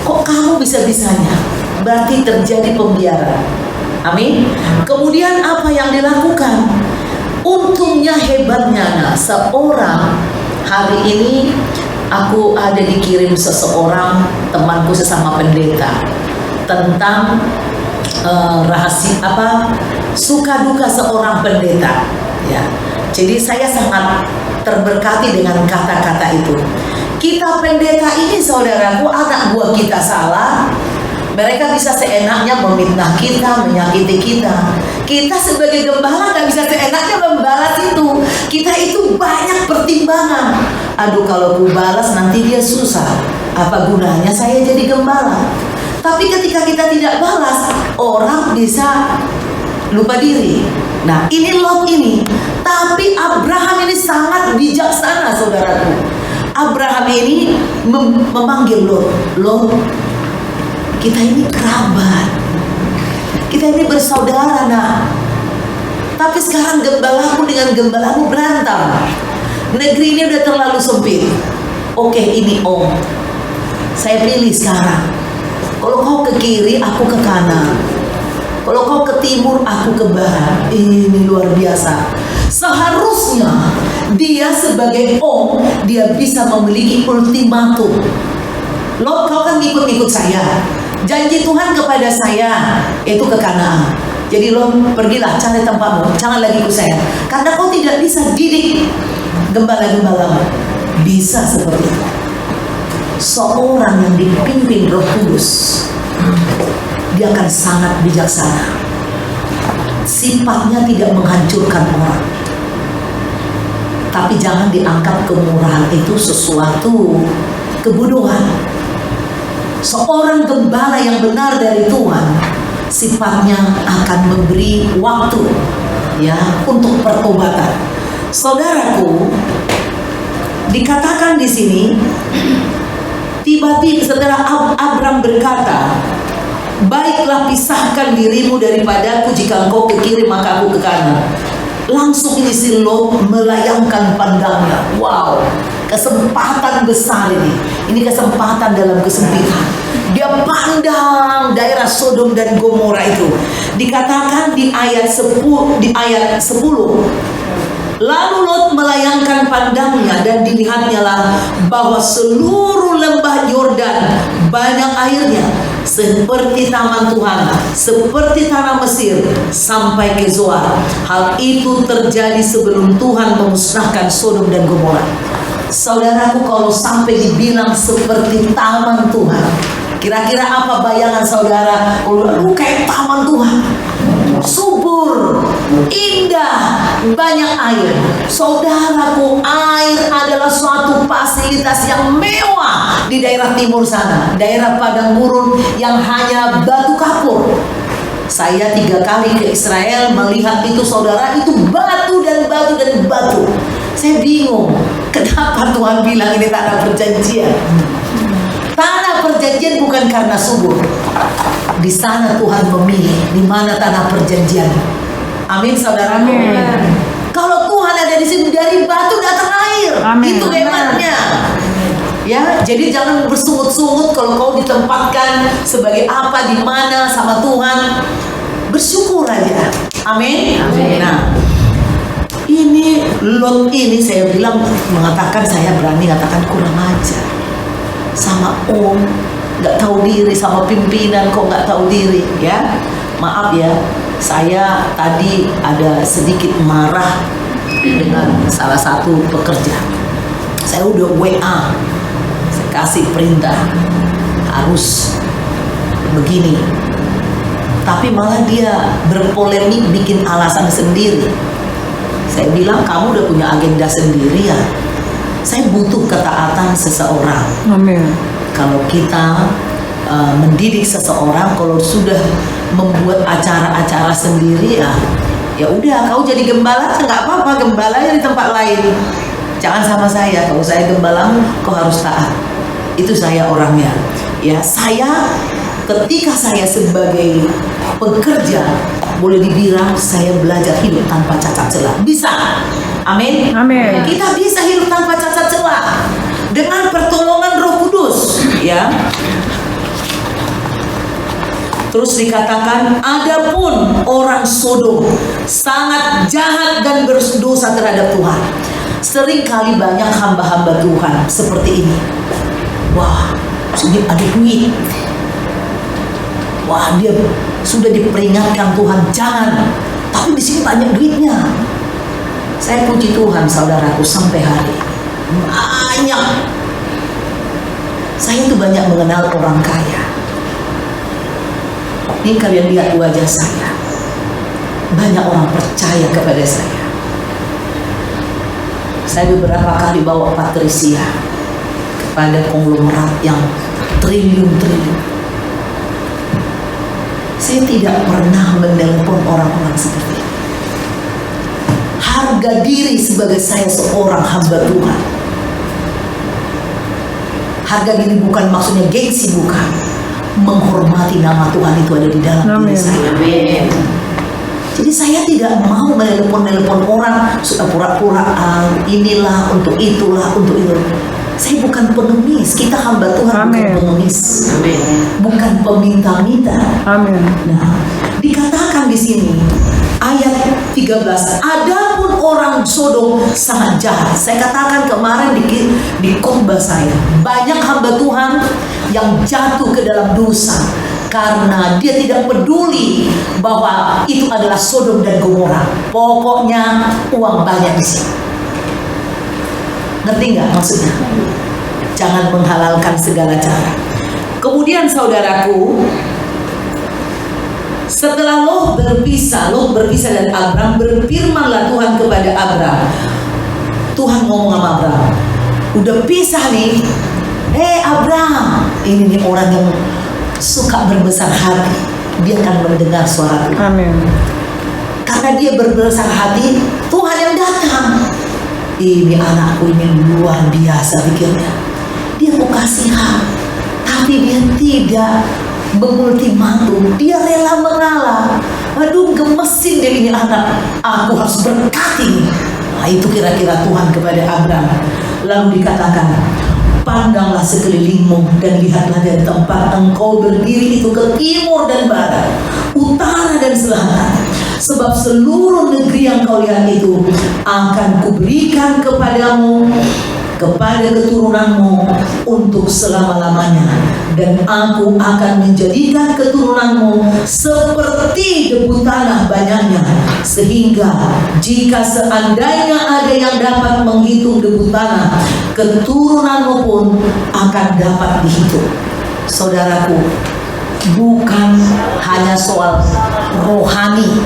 Kok kamu bisa-bisanya? Berarti terjadi pembiaran. Amin. Kemudian apa yang dilakukan? Untungnya hebatnya seorang hari ini aku ada dikirim seseorang temanku sesama pendeta tentang rahasia suka duka seorang pendeta, ya. Jadi saya sangat terberkati dengan kata-kata itu. Kita pendeta ini saudaraku, anak buah kita salah, mereka bisa seenaknya memfitnah kita, menyakiti kita. Kita sebagai gembala nggak bisa seenaknya membalas itu. Kita itu banyak pertimbangan. Aduh, kalau ku balas nanti dia susah. Apa gunanya saya jadi gembala? Tapi ketika kita tidak balas, orang bisa lupa diri. Nah, ini Lot ini. Tapi Abraham ini sangat bijaksana, saudaraku. Abraham ini memanggil Lot. Lot, kita ini kerabat, kita ini bersaudara, nak. Tapi sekarang gembalamu dengan gembalamu berantem. Negeri ini udah terlalu sempit. Oke, ini Om, saya pilih sekarang. Kalau kau ke kiri, aku ke kanan. Kalau kau ke timur, aku ke barat. Ini luar biasa. Seharusnya dia sebagai Om, dia bisa memiliki ultimatum. Lot, kau kan ngikut-ngikut saya. Janji Tuhan kepada saya itu ke Kanaan. Jadi lo pergilah cari tempatmu, jangan lagi ikut saya. Karena kau tidak bisa didik gembala-gembala. Bisa seperti itu. Seorang yang dipimpin Roh Kudus, dia akan sangat bijaksana. Sifatnya tidak menghancurkan orang. Tapi jangan dianggap kemurahan itu sesuatu kebodohan. Seorang gembala yang benar dari Tuhan, sifatnya akan memberi waktu, ya, untuk pertobatan. Saudaraku, dikatakan di sini, tiba-tiba setelah Abram berkata, baiklah pisahkan dirimu daripadaku, jika engkau ke kiri maka aku ke kanan. Langsung ini si Lot melayangkan pandangnya. Wow, kesempatan besar ini. Ini kesempatan dalam kesempitan. Dia pandang daerah Sodom dan Gomora itu. Dikatakan di ayat 10, lalu Lot melayangkan pandangnya dan dilihatnya lah bahwa seluruh lembah Yordan banyak airnya, seperti taman Tuhan, seperti tanah Mesir sampai ke Zoar. Hal itu terjadi sebelum Tuhan memusnahkan Sodom dan Gomora. Saudaraku, kalau sampai dibilang seperti taman Tuhan, kira-kira apa bayangan saudara? Lu kayak taman Tuhan, subur, indah, banyak air. Saudaraku, air adalah suatu fasilitas yang mewah di daerah timur sana, daerah padang gurun yang hanya batu kapur. Saya 3 kali ke Israel melihat itu, saudara, itu batu dan batu dan batu. Saya bingung, kenapa Tuhan bilang ini tanah perjanjian? Tanah perjanjian bukan karena subur. Di sana Tuhan memilih di mana tanah perjanjian. Amin, saudara. Amin. Kalau Tuhan ada di sini, dari batu datang air. Amin. Itu hebatnya. Ya, jadi jangan bersungut-sungut kalau kau ditempatkan sebagai apa, di mana sama Tuhan. bersyukur aja. Amin. Nah, ini Lot ini saya bilang mengatakan, saya berani katakan kurang ajar sama om, nggak tahu diri, sama pimpinan kok nggak tahu diri ya. Maaf ya, saya tadi ada sedikit marah dengan salah satu pekerja. Saya udah WA, saya kasih perintah harus begini, tapi malah dia berpolemik, bikin alasan sendiri. Saya bilang, kamu udah punya agenda sendiri ya. Saya butuh ketaatan seseorang. Amin. Kalau kita mendidik seseorang, kalau sudah membuat acara-acara sendiri ya udah, kau jadi gembala nggak apa-apa, gembalanya di tempat lain, jangan sama saya. Kalau saya gembalamu, kau harus taat. Itu saya orangnya ya. Saya ketika saya sebagai pekerja, boleh dibilang saya belajar hidup tanpa cacat celah. Bisa. Amin. Amin. Kita bisa hidup tanpa cacat celah dengan pertolongan Roh Kudus ya. Terus dikatakan, adapun orang Sodom sangat jahat dan berdosa terhadap Tuhan. Seringkali banyak hamba-hamba Tuhan seperti ini. Wah, sini ada duit. Wah, dia sudah diperingatkan Tuhan, jangan. Tapi di sini banyak duitnya. Saya puji Tuhan, saudaraku, sampai hari ini banyak. Saya itu banyak mengenal orang kaya. Ini kalian lihat wajah saya. Banyak orang percaya kepada saya. Saya beberapa kali bawa Patricia kepada konglomerat yang triliun-triliun. Saya tidak pernah menelpon orang-orang seperti ini. Harga diri sebagai saya seorang hamba Tuhan. Harga diri bukan maksudnya gengsi, bukan. Menghormati nama Tuhan itu ada di dalam diri saya. Amin. Jadi saya tidak mau menelpon orang sudah pura-pura inilah untuk itulah untuk itu. Saya bukan pengemis. Kita hamba Tuhan. Amin. Bukan pengemis. Amin. Bukan peminta-minta. Amin. Nah, dikatakan di sini ayat 13, adapun orang Sodom sangat jahat. Saya katakan kemarin di khotbah saya, banyak hamba Tuhan yang jatuh ke dalam dosa karena dia tidak peduli bahwa itu adalah Sodom dan Gomora. Pokoknya uang banyak di sini. Ngerti nggak maksudnya? Jangan menghalalkan segala cara. Kemudian saudaraku, setelah Lot berpisah dari Abram, berfirmanlah Tuhan kepada Abram. Tuhan ngomong sama Abram, udah pisah nih. Abram, ini nih orang yang suka berbesar hati. Dia akan mendengar suara Tuhan. Amin. Karena dia berbesar hati, Tuhan yang datang. Ini anakku ini luar biasa pikirnya. Dia mau kasihan, tapi dia tidak mengultimatum. Dia rela mengalah. Aduh, gemesin deh ini anak. Aku harus berkati. Nah, itu kira-kira Tuhan kepada Abram. Lalu dikatakan, pandanglah sekelilingmu dan lihatlah dari tempat engkau berdiri itu ke timur dan barat, utara dan selatan. Sebab seluruh negeri yang kau lihat itu akan kuberikan kepadamu, kepada keturunanmu untuk selama-lamanya, dan aku akan menjadikan keturunanmu seperti debu tanah banyaknya, sehingga jika seandainya ada yang dapat menghitung debu tanah, keturunanmu pun akan dapat dihitung. Saudaraku, bukan hanya soal rohani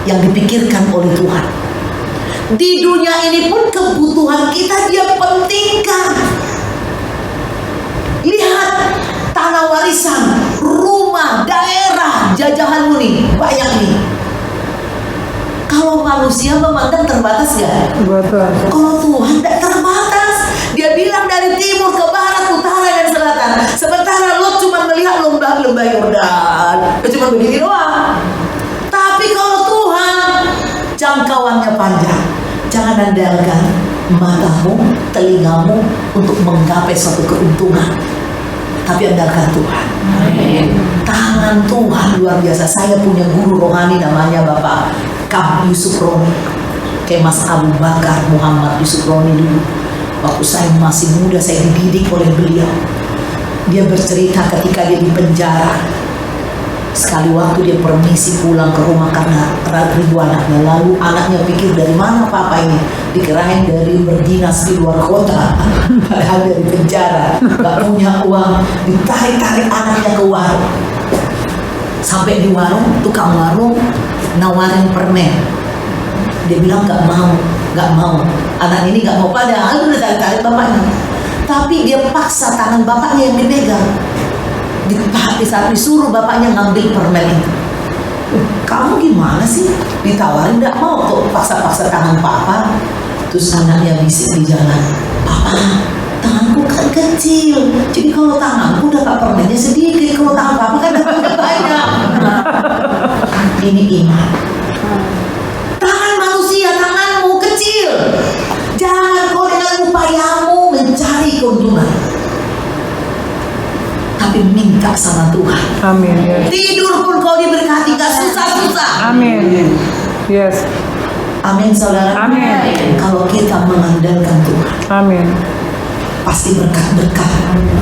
yang dipikirkan oleh Tuhan. Di dunia ini pun kebutuhan kita Dia pentingkan. Lihat tanah warisan, rumah, daerah, jajahanmu nih, banyak nih. Kalau manusia memandang terbatas gak? Betul. Kalau Tuhan tidak terbatas. Dia bilang dari timur ke barat, utara dan selatan. Sementara Lot cuma melihat lembah-lembah Yordan, cuma begini doang. Tapi kalau Tuhan, jangkauannya panjang. Jangan andalkan matamu, telingamu untuk menggapai suatu keuntungan, tapi andalkan Tuhan. Amin. Tangan tangan Tuhan luar biasa. Saya punya guru rohani namanya Bapak Kab Yusuf Roni, kayak Mas Abu Bakar Muhammad Yusuf Roni dulu. Waktu saya masih muda, saya dididik oleh beliau. Dia bercerita ketika dia di penjara. Sekali waktu dia permisi pulang ke rumah karena ribu anaknya. Lalu anaknya pikir, dari mana papa ini? Dikirain dari berdinas di luar kota. Padahal dari penjara, gak punya uang. Ditarik-tarik anaknya ke warung. Sampai di warung, tukang warung nawarin permen. Dia bilang gak mau. Anak ini gak mau, padahal udah tarik-tarik bapaknya. Tapi dia paksa tangan bapaknya yang dipegang. Di saat disuruh bapaknya ngambil permen itu. Kamu gimana sih? Ditawarin gak mau, kok paksa-paksa tangan papa. Terus anaknya bisik di jalan, papa, tanganku kan kecil, jadi kalau tanganku dapat permennya sedikit, kalau tangan papa kan dapatnya banyak. Ini iman. Tangan manusia, tanganmu kecil. Jangan kau dengan upayamu mencari keuntungan, tapi minta sama Tuhan. Amin. Yes. Tidur pun kau diberkati, gak susah-susah. Amin. Yes. Amin saudara. Amin. Kalau kita mengandalkan Tuhan, Amin. pasti berkat-berkat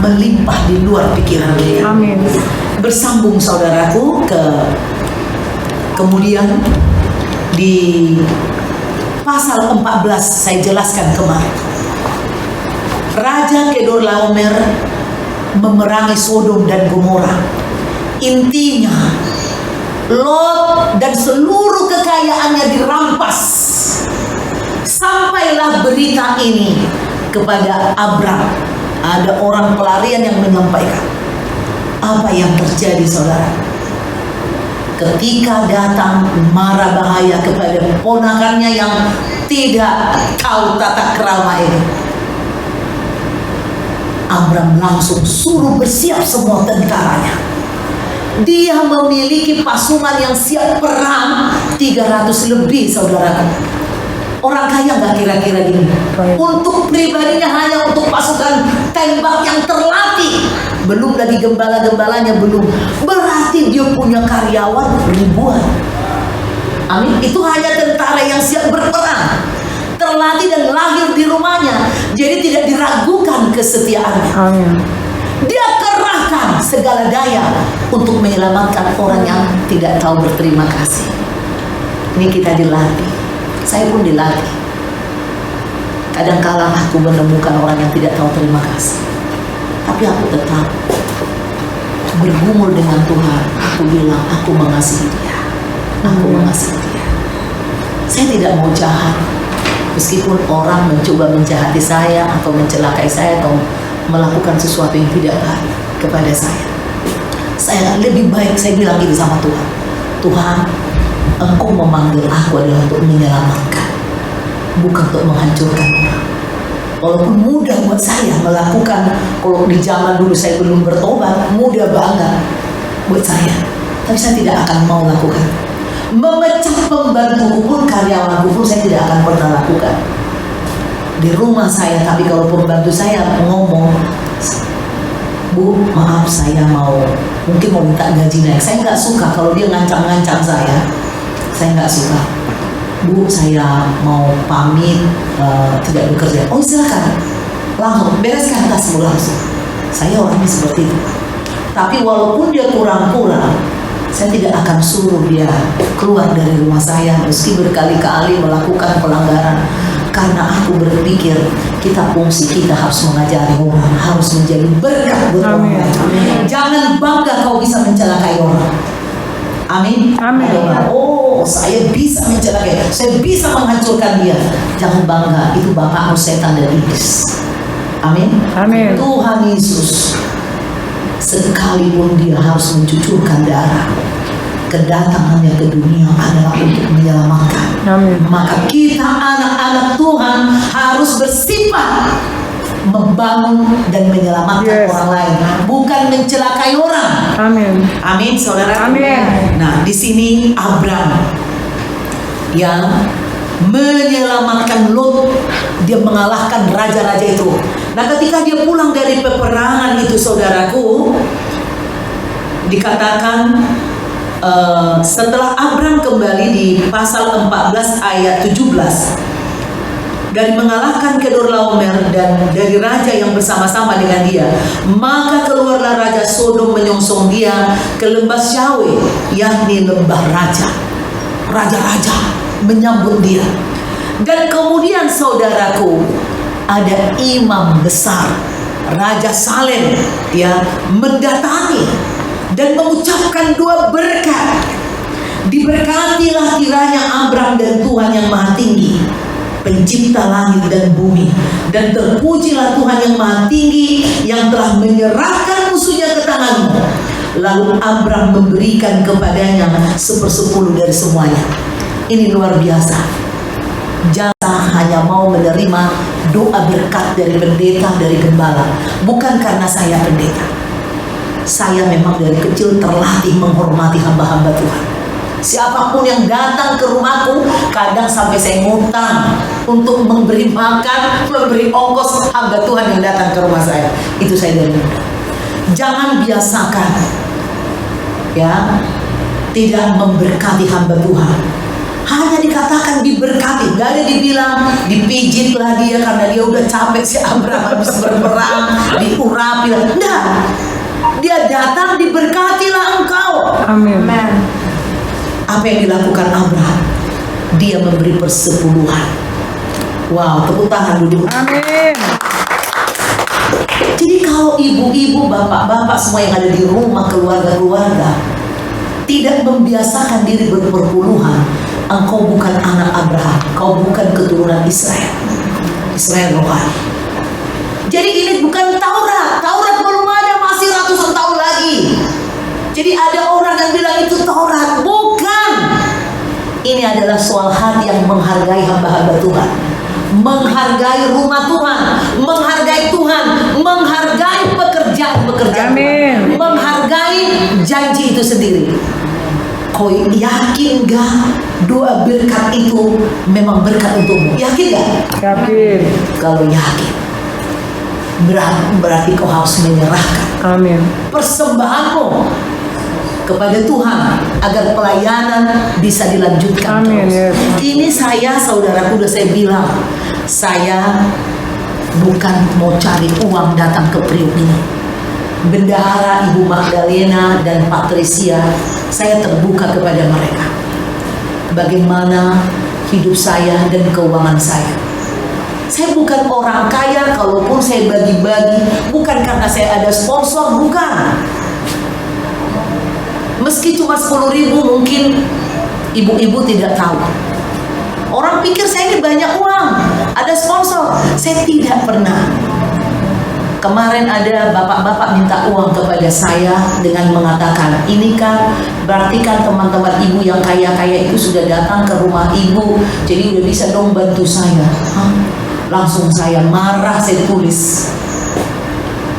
melimpah di luar pikiran kita. Amin. Bersambung saudaraku kemudian di pasal 14 saya jelaskan kemarin. Raja Kedorlaomer memerangi Sodom dan Gomora. Intinya, Lot dan seluruh kekayaannya dirampas. Sampailah berita ini kepada Abram. Ada orang pelarian yang menyampaikan. Apa yang terjadi saudara? Ketika datang mara bahaya kepada ponakannya yang tidak tahu tata krama ini, Abram langsung suruh bersiap semua tentaranya. Dia memiliki pasukan yang siap perang 300 lebih saudaraku. Orang kaya nggak kira-kira gini. Untuk pribadinya hanya untuk pasukan tembak yang terlatih. Belum lagi gembala-gembalanya belum. Berarti dia punya karyawan ribuan. Amin. Itu hanya tentara yang siap berperang, terlatih dan lahir di rumahnya. Jadi tidak diragukan kesetiaannya. Amin. Dia kerahkan segala daya untuk menyelamatkan orang yang tidak tahu berterima kasih. Ini kita dilatih. Saya pun dilatih. Kadang-kala aku menemukan orang yang tidak tahu terima kasih, tapi aku tetap bergumul dengan Tuhan. Aku bilang, aku mengasihi dia. Aku mengasihi dia. Saya tidak mau jahat. Meskipun orang mencoba menjahati saya atau mencelakai saya atau melakukan sesuatu yang tidak baik kepada saya lebih baik saya bilang gitu sama Tuhan. Tuhan, Engkau memanggil aku adalah untuk menyelamatkan, bukan untuk menghancurkan orang. Walaupun mudah buat saya melakukan, kalau di zaman dulu saya belum bertobat, mudah banget buat saya, tapi saya tidak akan mau lakukan. Memecat pembantuku pun, karyawanku pun saya tidak akan pernah lakukan di rumah saya. Tapi kalau pembantu saya ngomong, Bu, maaf saya mungkin mau minta gaji naik, saya nggak suka kalau dia ngancam-ngancam saya nggak suka. Bu, saya mau pamit, tidak bekerja. Oh silakan, langsung bereskan tasmu langsung. Saya orangnya seperti itu. Tapi walaupun dia kurang-kurang, saya tidak akan suruh dia keluar dari rumah saya meski berkali-kali melakukan pelanggaran. Karena aku berpikir fungsi kita harus mengajari orang, harus menjadi berkat buat orang lain. Jangan bangga kau bisa mencelakai orang. Amin. Amin. Oh, saya bisa mencelakai, saya bisa menghancurkan dia. Jangan bangga, itu bapakmu setan dan iblis. Amin. Amin. Tuhan Yesus, sekalipun dia harus mencucurkan darah, kedatangannya ke dunia adalah untuk menyelamatkan. Amin. Maka kita anak-anak Tuhan harus bersifat membangun dan menyelamatkan orang lain, bukan mencelakai orang. Amin. Amin, saudara. Amin. Nah, di sini Abram yang menyelamatkan Lot, dia mengalahkan raja-raja itu. Nah, ketika dia pulang dari peperangan itu, saudaraku, dikatakan setelah Abram kembali di pasal 14 ayat 17, dan mengalahkan Kedorlaomer dan dari raja yang bersama-sama dengan dia, maka keluarlah Raja Sodom menyongsong dia ke lembah Syawe, yakni lembah raja. Raja-raja menyambut dia. Dan kemudian saudaraku, ada imam besar Raja Salem mendatangi dan mengucapkan dua berkat. Diberkatilah kiranya Abram dan Tuhan yang Maha Tinggi, pencipta langit dan bumi, dan terpujilah Tuhan yang Maha Tinggi yang telah menyerahkan musuhnya ke tanganmu. Lalu Abram memberikan kepadanya 1/10 dari semuanya. Ini luar biasa. Jangan hanya mau menerima doa berkat dari pendeta, dari gembala. Bukan karena saya pendeta. Saya memang dari kecil terlatih menghormati hamba-hamba Tuhan. Siapapun yang datang ke rumahku, kadang sampai saya ngutang untuk memberi makan, memberi ongkos hamba Tuhan yang datang ke rumah saya. Itu saya dari muda. Jangan biasakan tidak memberkati hamba Tuhan. Hanya dikatakan diberkati, gak ada dibilang dipijitlah dia karena dia udah capek si Abram habis berperang, diurapi lah. Enggak. Dia datang, diberkatilah engkau. Amin. Apa yang dilakukan Abraham? Dia memberi persepuluhan. Wow, tepuk tangan dulu. Amin. Jadi kalau ibu-ibu, bapak-bapak semua yang ada di rumah, keluarga-keluarga tidak membiasakan diri berperpuluhan, engkau bukan anak Abraham, kau bukan keturunan Israel. Israel rohani. Jadi ini bukan Taurat. Taurat belum ada, masih ratusan tahun lagi. Jadi ada orang yang bilang itu Taurat. Bukan. Ini adalah soal hati yang menghargai hamba-hamba Tuhan, menghargai rumah Tuhan, menghargai Tuhan, menghargai pekerjaan-pekerjaan Tuhan, menghargai janji itu sendiri. Kau yakin gak doa berkat itu memang berkat untukmu? Yakin gak? Yakin. Kalau yakin, berarti kau harus menyerahkan persembahanmu kepada Tuhan agar pelayanan bisa dilanjutkan terus. Yes. Ini saya, saudaraku, udah saya bilang, saya bukan mau cari uang datang ke Priok ini. Bendahara Ibu Magdalena dan Patricia, saya terbuka kepada mereka bagaimana hidup saya dan keuangan saya. Saya bukan orang kaya, kalaupun saya bagi-bagi bukan karena saya ada sponsor, bukan. Meski cuma 10.000 mungkin ibu-ibu tidak tahu. Orang pikir saya ini banyak uang, ada sponsor. Saya tidak pernah. Kemarin ada bapak-bapak minta uang kepada saya dengan mengatakan, ini kan berarti kan teman-teman ibu yang kaya-kaya itu sudah datang ke rumah ibu, jadi udah bisa dong bantu saya. Langsung saya marah, saya tulis,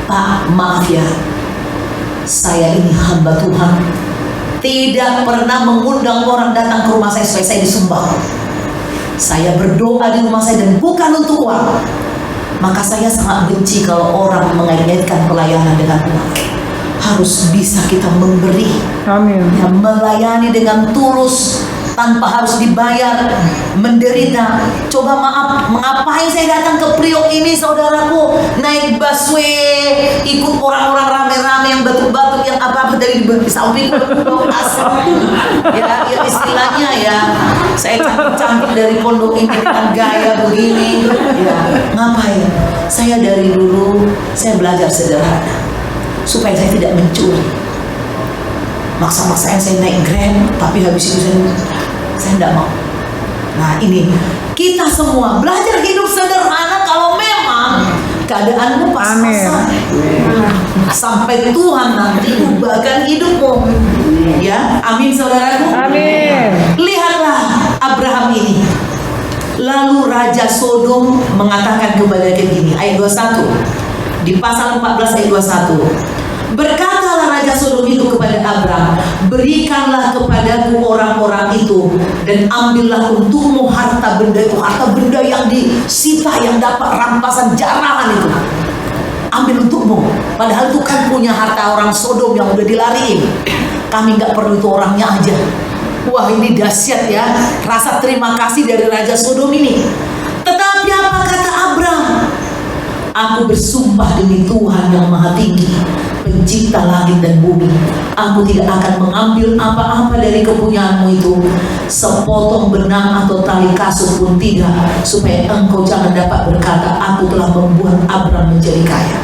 Pak, maaf ya, saya ini hamba Tuhan, tidak pernah mengundang orang datang ke rumah saya supaya saya disumbang. Saya berdoa di rumah saya dan bukan untuk uang. Maka saya sangat benci kalau orang mengait-ngaitkan pelayanan dengan uang. Harus bisa kita memberi, melayani dengan tulus tanpa harus dibayar, menderita. Coba maaf, mengapain saya datang ke Priok ini, saudaraku? Naik busway, ikut orang-orang rame-rame yang batuk-batuk, yang apa-apa dari samping asal. Ya istilahnya ya, saya cantik-cantik dari pondok ini dengan gaya begini. Ya, ngapain? Saya dari dulu saya belajar sederhana supaya saya tidak mencuri. Maksa-maksain saya naik Grab, tapi habis itu saya tidak mau. Nah ini kita semua belajar hidup sederhana kalau memang keadaanmu pas-pasan. Sampai Tuhan nanti ubahkan hidupmu. Ya, amin saudaraku. Amin. Lihatlah Abraham ini. Lalu Raja Sodom mengatakan kepada dia begini, ayat 21 di pasal 14 ayat 21. Berkatalah Raja Sodom itu kepada Abram, berikanlah kepadaku orang-orang itu dan ambillah untukmu harta benda itu, harta benda yang disita, yang dapat rampasan jarahan itu, ambil untukmu. Padahal itu kan punya harta orang Sodom yang udah dilariin. Kami nggak perlu itu orangnya aja. Wah, ini dahsyat ya, rasa terima kasih dari Raja Sodom ini. Tetapi apa kata Abram? Aku bersumpah demi Tuhan yang Maha Tinggi, pencipta langit dan bumi, aku tidak akan mengambil apa-apa dari kepunyaanmu itu, sepotong benang atau tali kasut pun tidak, supaya engkau jangan dapat berkata, aku telah membuat Abram menjadi kaya.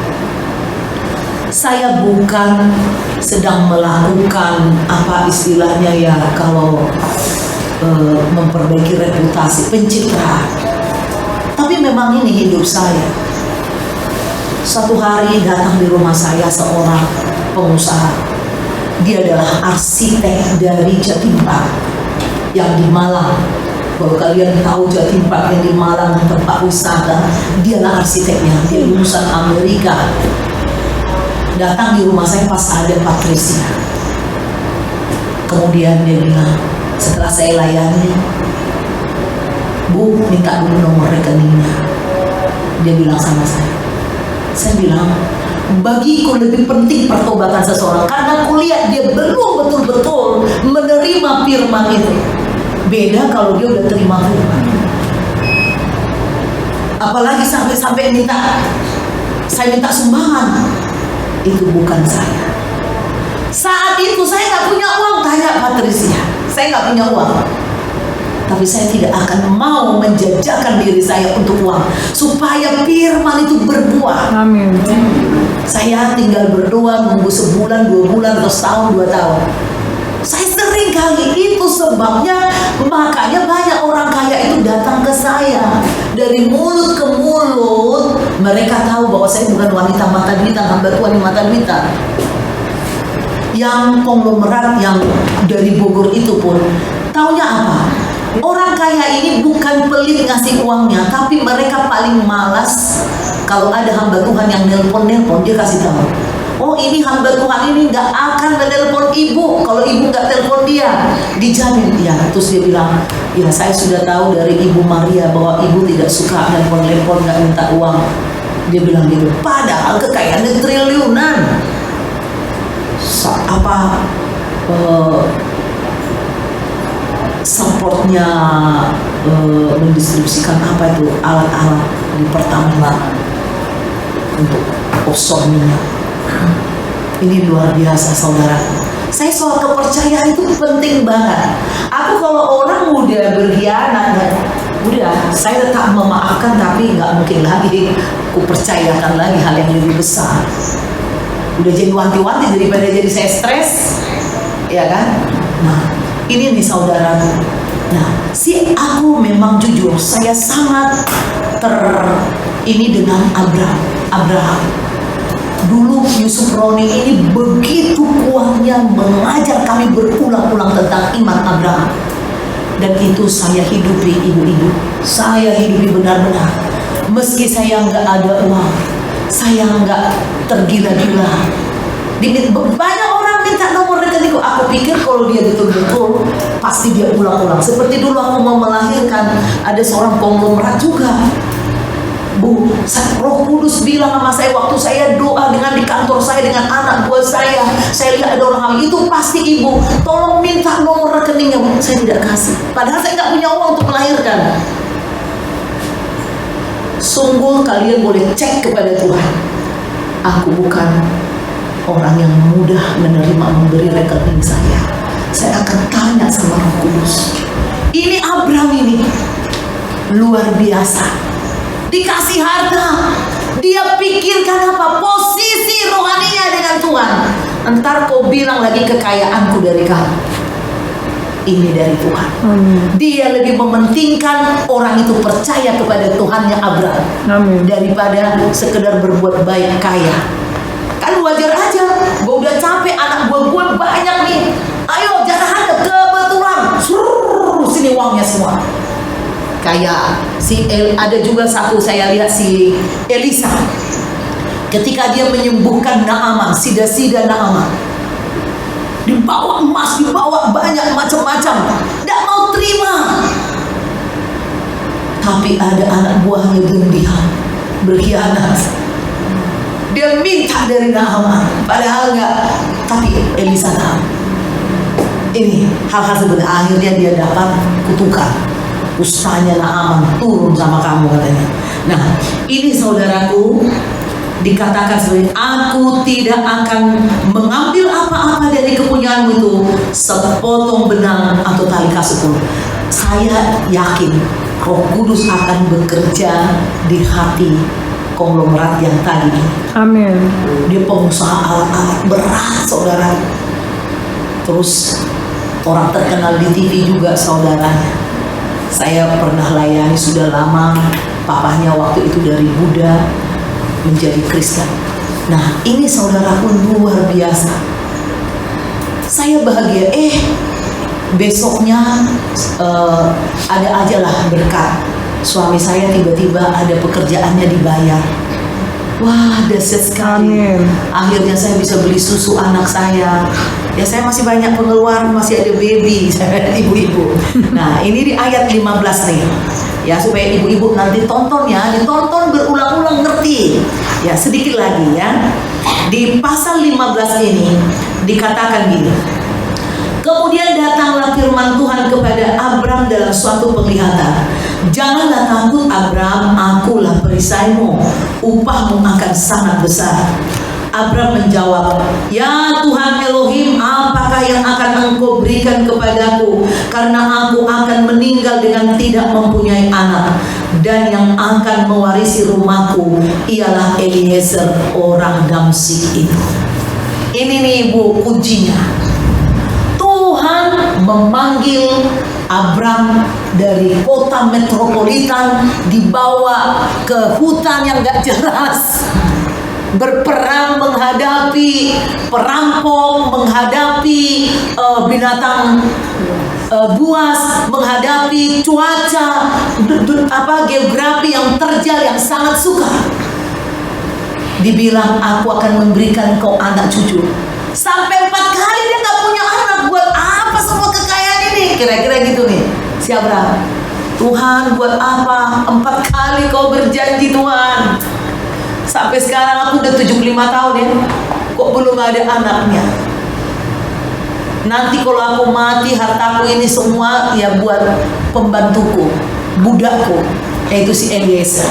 Saya bukan sedang melakukan apa istilahnya ya, kalau memperbaiki reputasi pencitraan. Tapi memang ini hidup saya. Suatu hari datang di rumah saya seorang pengusaha. Dia adalah arsitek dari Jatim Park yang di Malang. Kalau kalian tahu Jatim Park yang di Malang, tempat wisata, dialah arsiteknya. Dia lulusan Amerika. Datang di rumah saya pas ada Patricia. Kemudian dia bilang, setelah saya layani, Bu, minta dulu nomor rekeningnya. Dia bilang sama saya bilang, bagiku lebih penting pertobatan seseorang, karena kulihat dia belum betul-betul menerima firman itu. Beda kalau dia udah terima firman, apalagi sampai saya minta sumbangan. Itu bukan saya. Saat itu saya nggak punya uang, tanya Patricia, saya nggak punya uang. Tapi saya tidak akan mau menjajakan diri saya untuk uang, supaya firman itu berbuah. Amin. Saya tinggal berdoa, nunggu sebulan, 2 bulan, atau setahun, 2 tahun. Saya sering kali, itu sebabnya makanya banyak orang kaya itu datang ke saya. Dari mulut ke mulut, mereka tahu bahwa saya bukan wanita mata duitan, hamba Tuhan mata duitan. Yang konglomerat yang dari Bogor itu pun, taunya apa? Orang kaya ini bukan pelit ngasih uangnya, tapi mereka paling malas kalau ada hamba Tuhan yang nelpon, dia kasih tahu. Oh, ini hamba Tuhan ini nggak akan menelpon ibu kalau ibu nggak telepon dia, dijamin dia. Terus dia bilang, ya saya sudah tahu dari Ibu Maria bahwa ibu tidak suka nelpon, nggak minta uang. Dia bilang gitu. Padahal kekayaannya triliunan. Supportnya mendistribusikan apa itu alat-alat di Pertamina untuk offshore minyak. Ini luar biasa, saudara. Saya soal kepercayaan itu penting banget. Aku kalau orang udah berkhianat, udah saya tetap memaafkan, tapi nggak mungkin lagi aku percayakan lagi hal yang lebih besar. Udah jadi wanti-wanti daripada jadi saya stres, ya kan? Nah, ini nih saudaraku. Nah, aku memang jujur, saya sangat ini dengan Abraham. Dulu Yusuf Roni ini begitu kuatnya mengajar kami berulang-ulang tentang iman Abraham. Dan itu saya hidupi, ibu-ibu. Saya hidupi benar-benar. Meski saya nggak ada uang, saya nggak tergila-gila. Banyak orang minta nomor rekeningku. Aku pikir kalau dia betul-betul pasti dia ulang-ulang. Seperti dulu aku mau melahirkan, ada seorang konglomerat juga. Bu, Roh Kudus bilang sama saya waktu saya doa dengan di kantor saya dengan anak buah saya lihat ada orang hamil, itu pasti ibu, tolong minta nomor rekeningnya. Saya tidak kasih, padahal saya nggak punya uang untuk melahirkan. Sungguh kalian boleh cek kepada Tuhan. Aku bukan orang yang mudah menerima memberi rekening saya. Saya akan tanya sama Roh Kudus. Ini Abraham ini luar biasa. Dikasih harta, dia pikirkan apa? Posisi rohaninya dengan Tuhan. Entar kau bilang lagi kekayaanku dari kamu, ini dari Tuhan. Dia lebih mementingkan orang itu percaya kepada Tuhannya Abraham. Daripada sekedar berbuat baik kaya. Kan wajar aja, gue udah capek, anak gue banyak nih, ayo jangan harta, kebetulan sini uangnya semua. Kayak ada juga satu saya lihat si Elisa, ketika dia menyembuhkan Naaman, sida-sida Naaman, dibawa emas, dibawa banyak macam-macam, tidak mau terima. Tapi ada anak buahnya diam-diam berkhianat. Dia minta dari Naaman, padahal enggak. Tapi Elisa tahu. Ini hal-hal sebenarnya, akhirnya dia dapat kutukan. Ustanya Naaman turun sama kamu katanya. Nah, ini saudaraku, dikatakan seperti, aku tidak akan mengambil apa-apa dari kepunyaanmu itu, sepotong benang atau tali kasutmu. Saya yakin Roh Kudus akan bekerja di hati konglomerat yang tadi. Amin. Dia pengusaha alat-alat berat, saudara. Terus orang terkenal di TV juga, saudaranya. Saya pernah layani sudah lama, papahnya waktu itu dari Buddha menjadi Kristen. Nah, ini saudaraku luar biasa. Saya bahagia. Besoknya ada aja lah berkat. Suami saya tiba-tiba ada pekerjaannya dibayar. Wah, dahsyat sekali. Amin. Akhirnya saya bisa beli susu anak saya. Ya, saya masih banyak pengeluaran, masih ada baby, saya ibu-ibu. Nah, ini di ayat 15 nih. Ya, supaya ibu-ibu nanti tonton ya, ditonton berulang-ulang, ngerti. Ya, sedikit lagi ya. Di pasal 15 ini dikatakan gini. Kemudian datanglah firman Tuhan kepada Abram dalam suatu penglihatan. Janganlah takut Abram, akulah perisaimu, upahmu akan sangat besar. Abram menjawab, ya Tuhan Elohim, apakah yang akan engkau berikan kepadaku? Karena aku akan meninggal dengan tidak mempunyai anak. Dan yang akan mewarisi rumahku ialah Eliezer orang Damsyik itu. Ini nih ibu kuncinya. Tuhan memanggil Abram dari kota metropolitan dibawa ke hutan yang gak jelas, berperang menghadapi perampok, menghadapi binatang buas, menghadapi cuaca geografi yang terjal yang sangat sukar. Dibilang aku akan memberikan kau anak cucu. Sampai 4 kali dia gak punya anak. Buat apa semua kekayaan ini? Kira-kira gitu nih si Abram. Tuhan, buat apa 4 kali kau berjanji Tuhan? Sampai sekarang aku udah 75 tahun ya, kok belum ada anaknya. Nanti kalau aku mati, hartaku ini semua ya buat pembantuku, budakku, yaitu si Eliezer.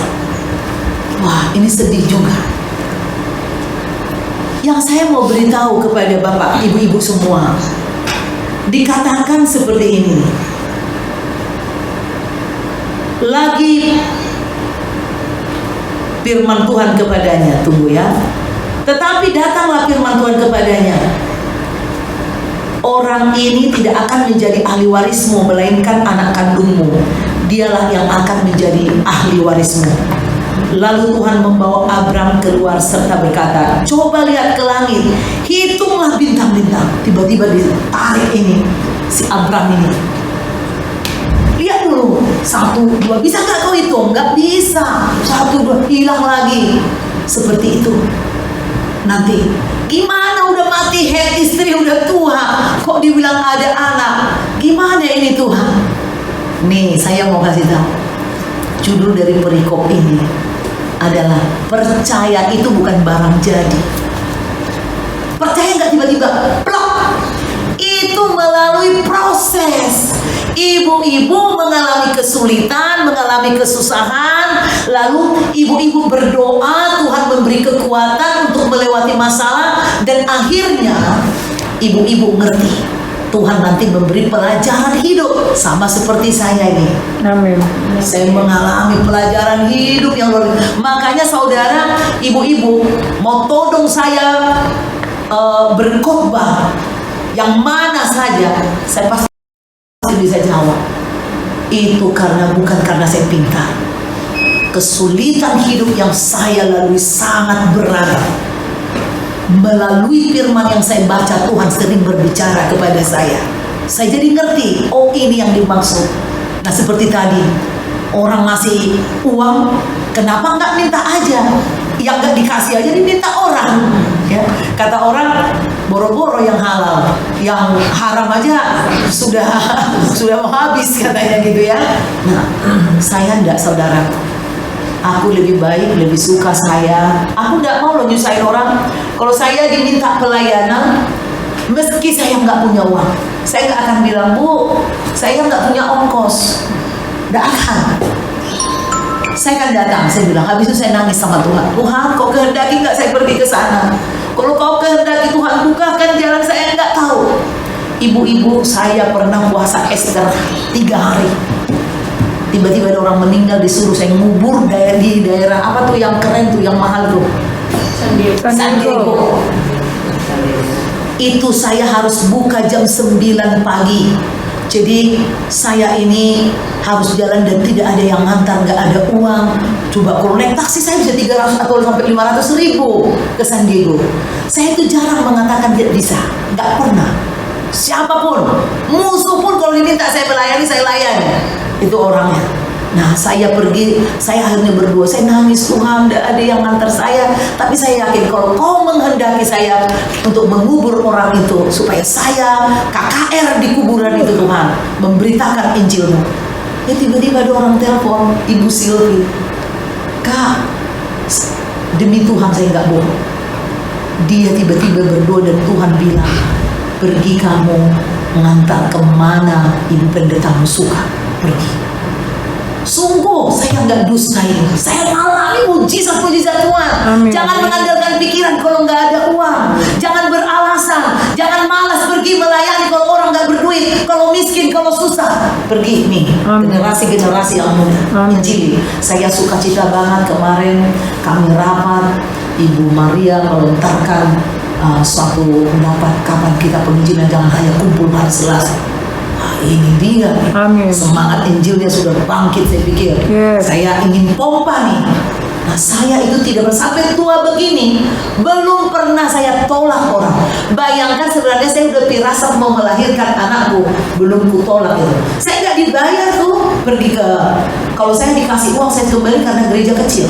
Wah, ini sedih juga. Yang saya mau beritahu kepada bapak, ibu-ibu semua, dikatakan seperti ini. Lagi firman Tuhan kepadanya, tunggu ya. Tetapi datanglah firman Tuhan kepadanya. Orang ini tidak akan menjadi ahli warismu, melainkan anak kandungmu. Dialah yang akan menjadi ahli warismu. Lalu Tuhan membawa Abram keluar serta berkata, coba lihat ke langit, hitunglah bintang-bintang. Tiba-tiba ditarik ini si Abram ini. Lihat dulu, 1, 2, bisa gak kau hitung? Gak bisa. 1, 2, hilang lagi. Seperti itu. Nanti gimana udah mati, head istri udah tua, kok dibilang ada anak? Gimana ini Tuhan? Nih saya mau kasih tahu, judul dari perikop ini adalah percaya itu bukan barang jadi. Percaya nggak tiba-tiba plok? Itu melalui proses. Ibu-ibu mengalami kesulitan, mengalami kesusahan, lalu ibu-ibu berdoa, Tuhan memberi kekuatan untuk melewati masalah, dan akhirnya ibu-ibu ngerti Tuhan nanti memberi pelajaran hidup, sama seperti saya ini. Amin. Saya mengalami pelajaran hidup yang luar biasa. Makanya saudara, ibu-ibu mau todong saya berkhotbah yang mana saja, saya pasti bisa jawab. Itu bukan karena saya pintar. Kesulitan hidup yang saya lalui sangat beragam. Melalui firman yang saya baca, Tuhan sering berbicara kepada saya. Saya jadi ngerti, oh ini yang dimaksud. Nah seperti tadi, orang ngasih uang, kenapa nggak minta aja? Yang nggak dikasih aja diminta orang. Ya, kata orang, boro-boro yang halal, yang haram aja sudah mau habis katanya gitu ya. Nah, saya enggak saudara. Aku lebih baik, lebih suka saya. Aku nggak mau loh nyusahin orang. Kalau saya diminta pelayanan, meski saya nggak punya uang, saya nggak akan bilang, Bu, saya nggak punya ongkos. Nggak akan. Saya kan datang, saya bilang, habis itu saya nangis sama Tuhan. Tuhan, kau kehendaki nggak saya pergi ke sana? Kalau kau kehendaki Tuhan bukakan jalan, saya nggak tahu. Ibu-ibu, saya pernah puasa Ester 3 hari. Tiba-tiba ada orang meninggal, disuruh saya ngubur di daerah apa tuh yang keren tuh, yang mahal tuh, San Diego. Itu saya harus buka jam 9 pagi. Jadi saya ini harus jalan dan tidak ada yang ngantar, nggak ada uang. Coba kalau naik taksi saya bisa 300 atau sampai 500 ribu ke San Diego. Saya itu jarang mengatakan tidak bisa, nggak pernah. Siapapun, musuh pun kalau diminta saya melayani, saya layani. Itu orangnya. Nah, saya pergi, saya akhirnya berdoa, saya nangis, Tuhan, tidak ada yang ngantar saya. Tapi saya yakin kalau kau menghendaki saya untuk mengubur orang itu, supaya saya KKR di kuburan itu, Tuhan, memberitakan Injilmu. Ya tiba-tiba ada orang telepon, Ibu Silvi, Kak, demi Tuhan saya nggak bohong. Dia tiba-tiba berdoa dan Tuhan bilang, pergi kamu mengantar kemana ibu pendetamu suka, pergi. Sungguh saya nggak dusta ini. Saya alami mujizat-mujizat Tuhan. Amin. Jangan mengandalkan pikiran kalau nggak ada uang. Jangan beralasan. Jangan malas pergi melayani kalau orang nggak berduit. Kalau miskin, kalau susah, pergi nih. Amin. Generasi yang muda. Amin. Injili. Saya sukacita banget kemarin kami rapat. Ibu Maria melontarkan suatu pendapat kapan kita penginjilan, jangan hanya kumpul hari Selasa. Ini dia nih. Amin. Semangat Injilnya sudah bangkit, saya pikir. Yes. Saya ingin pompa nih. Nah, saya itu tidak sampai tua begini, belum pernah saya tolak orang. Bayangkan sebenarnya saya udah pirasat mau melahirkan anakku, belum ku tolak itu. Saya nggak dibayar tuh pergi ke. Kalau saya dikasih uang saya kembali karena gereja kecil.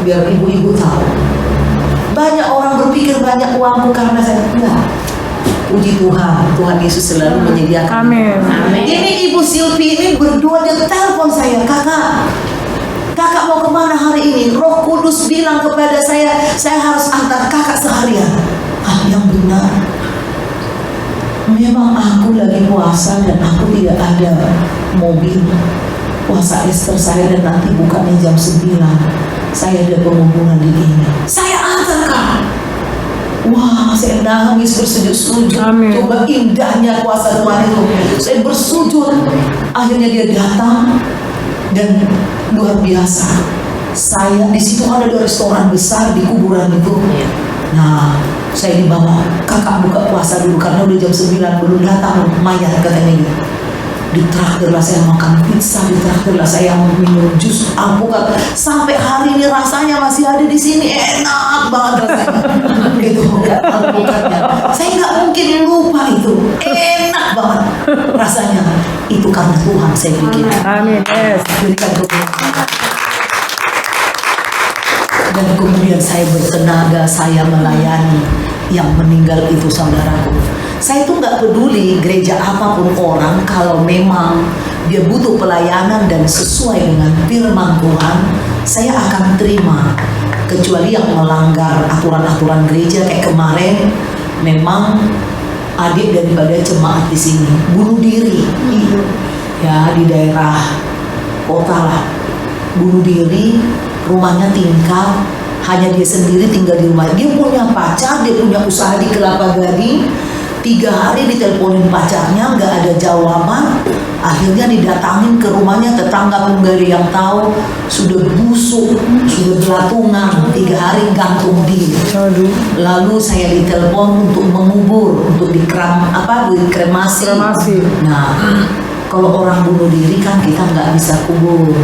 Biar ibu-ibu tahu. Banyak orang berpikir banyak uangku karena saya enggak. Puji Tuhan, Tuhan Yesus selalu menyediakan. Amin. Ini Ibu Silvi ini berdoa, dia telepon saya, kakak mau kemana hari ini? Roh Kudus bilang kepada saya harus antar kakak seharian. Yang benar. Memang aku lagi puasa dan aku tidak ada mobil. Puasa Ester saya dan nanti bukanya jam 9. Saya ada penguburan di ini. Saya antar kak. Wah, saya nangis bersujud-sujud. Amin. Coba indahnya kuasa Tuhan itu. Saya bersujud. Akhirnya dia datang dan luar biasa. Saya di situ ada restoran besar di kuburan itu. Nah, saya dibawa, kakak buka puasa dulu karena udah jam 9 belum datang mayat katanya gitu. Ditraktirlah saya makan pizza, ditraktirlah saya minum jus alpukat. Sampai hari ini rasanya masih ada di sini, enak banget rasanya. Gitu alpukatnya. Saya nggak mungkin lupa itu, enak banget rasanya. Itu karena Tuhan saya pikir. Amin. Yes. Berikan kebenaran. Dan kemudian saya bertenaga, saya melayani yang meninggal itu saudaraku. Saya tuh nggak peduli gereja apapun orang, kalau memang dia butuh pelayanan dan sesuai dengan firman Tuhan, saya akan terima. Kecuali yang melanggar aturan-aturan gereja kayak kemarin, memang adik daripada jemaat di sini bunuh diri, ya di daerah kota lah, bunuh diri, rumahnya tingkat, hanya dia sendiri tinggal di rumah. Dia punya pacar, dia punya usaha di Kelapa Gading. 3 hari diteleponin pacarnya, nggak ada jawaban. Akhirnya didatangin ke rumahnya, tetangga pun gak ada yang tahu. Sudah busuk, sudah belatungan, 3 hari gantung diri. Lalu saya ditelepon untuk mengubur, untuk dikremasi. Nah, kalau orang bunuh diri kan kita nggak bisa kubur.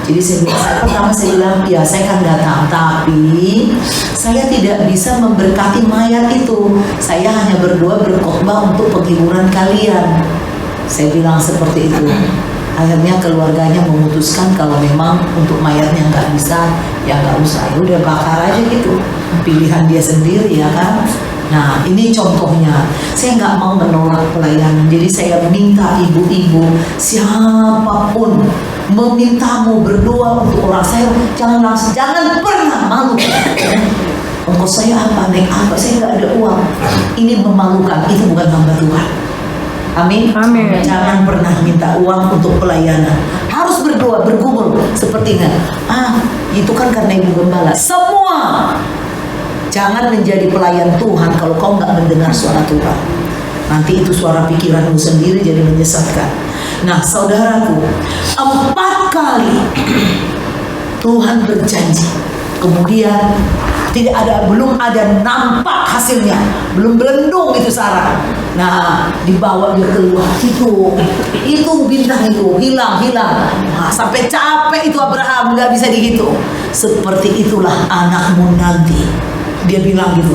Jadi pertama saya bilang, ya saya kan datang, tapi saya tidak bisa memberkati mayat itu. Saya hanya berdoa berkhotbah untuk penghiburan kalian. Saya bilang seperti itu. Akhirnya keluarganya memutuskan kalau memang untuk mayatnya nggak bisa, ya nggak usah. Ya udah bakar aja gitu. Pilihan dia sendiri ya kan. Nah, ini contohnya. Saya nggak mau menolak pelayanan. Jadi saya minta ibu-ibu, siapapun memintamu berdoa untuk orang, saya jangan pernah malu. Ongkos saya apa, naik apa, saya nggak ada uang. Ini memalukan, itu bukan hamba Tuhan. Amin. Amin. Jangan pernah minta uang untuk pelayanan. Harus berdoa, bergumul sepertinya. Itu kan karena ibu gembala. Semua. Jangan menjadi pelayan Tuhan kalau kau nggak mendengar suara Tuhan. Nanti itu suara pikiranmu sendiri jadi menyesatkan. Nah, saudaraku, 4 kali Tuhan berjanji. Kemudian belum ada nampak hasilnya, belum belendung itu Sarah. Nah, dibawa dia keluar, itu bintang itu hilang. Nah, sampai capek itu Abraham, nggak bisa dihitung. Seperti itulah anakmu nanti. Dia bilang gitu.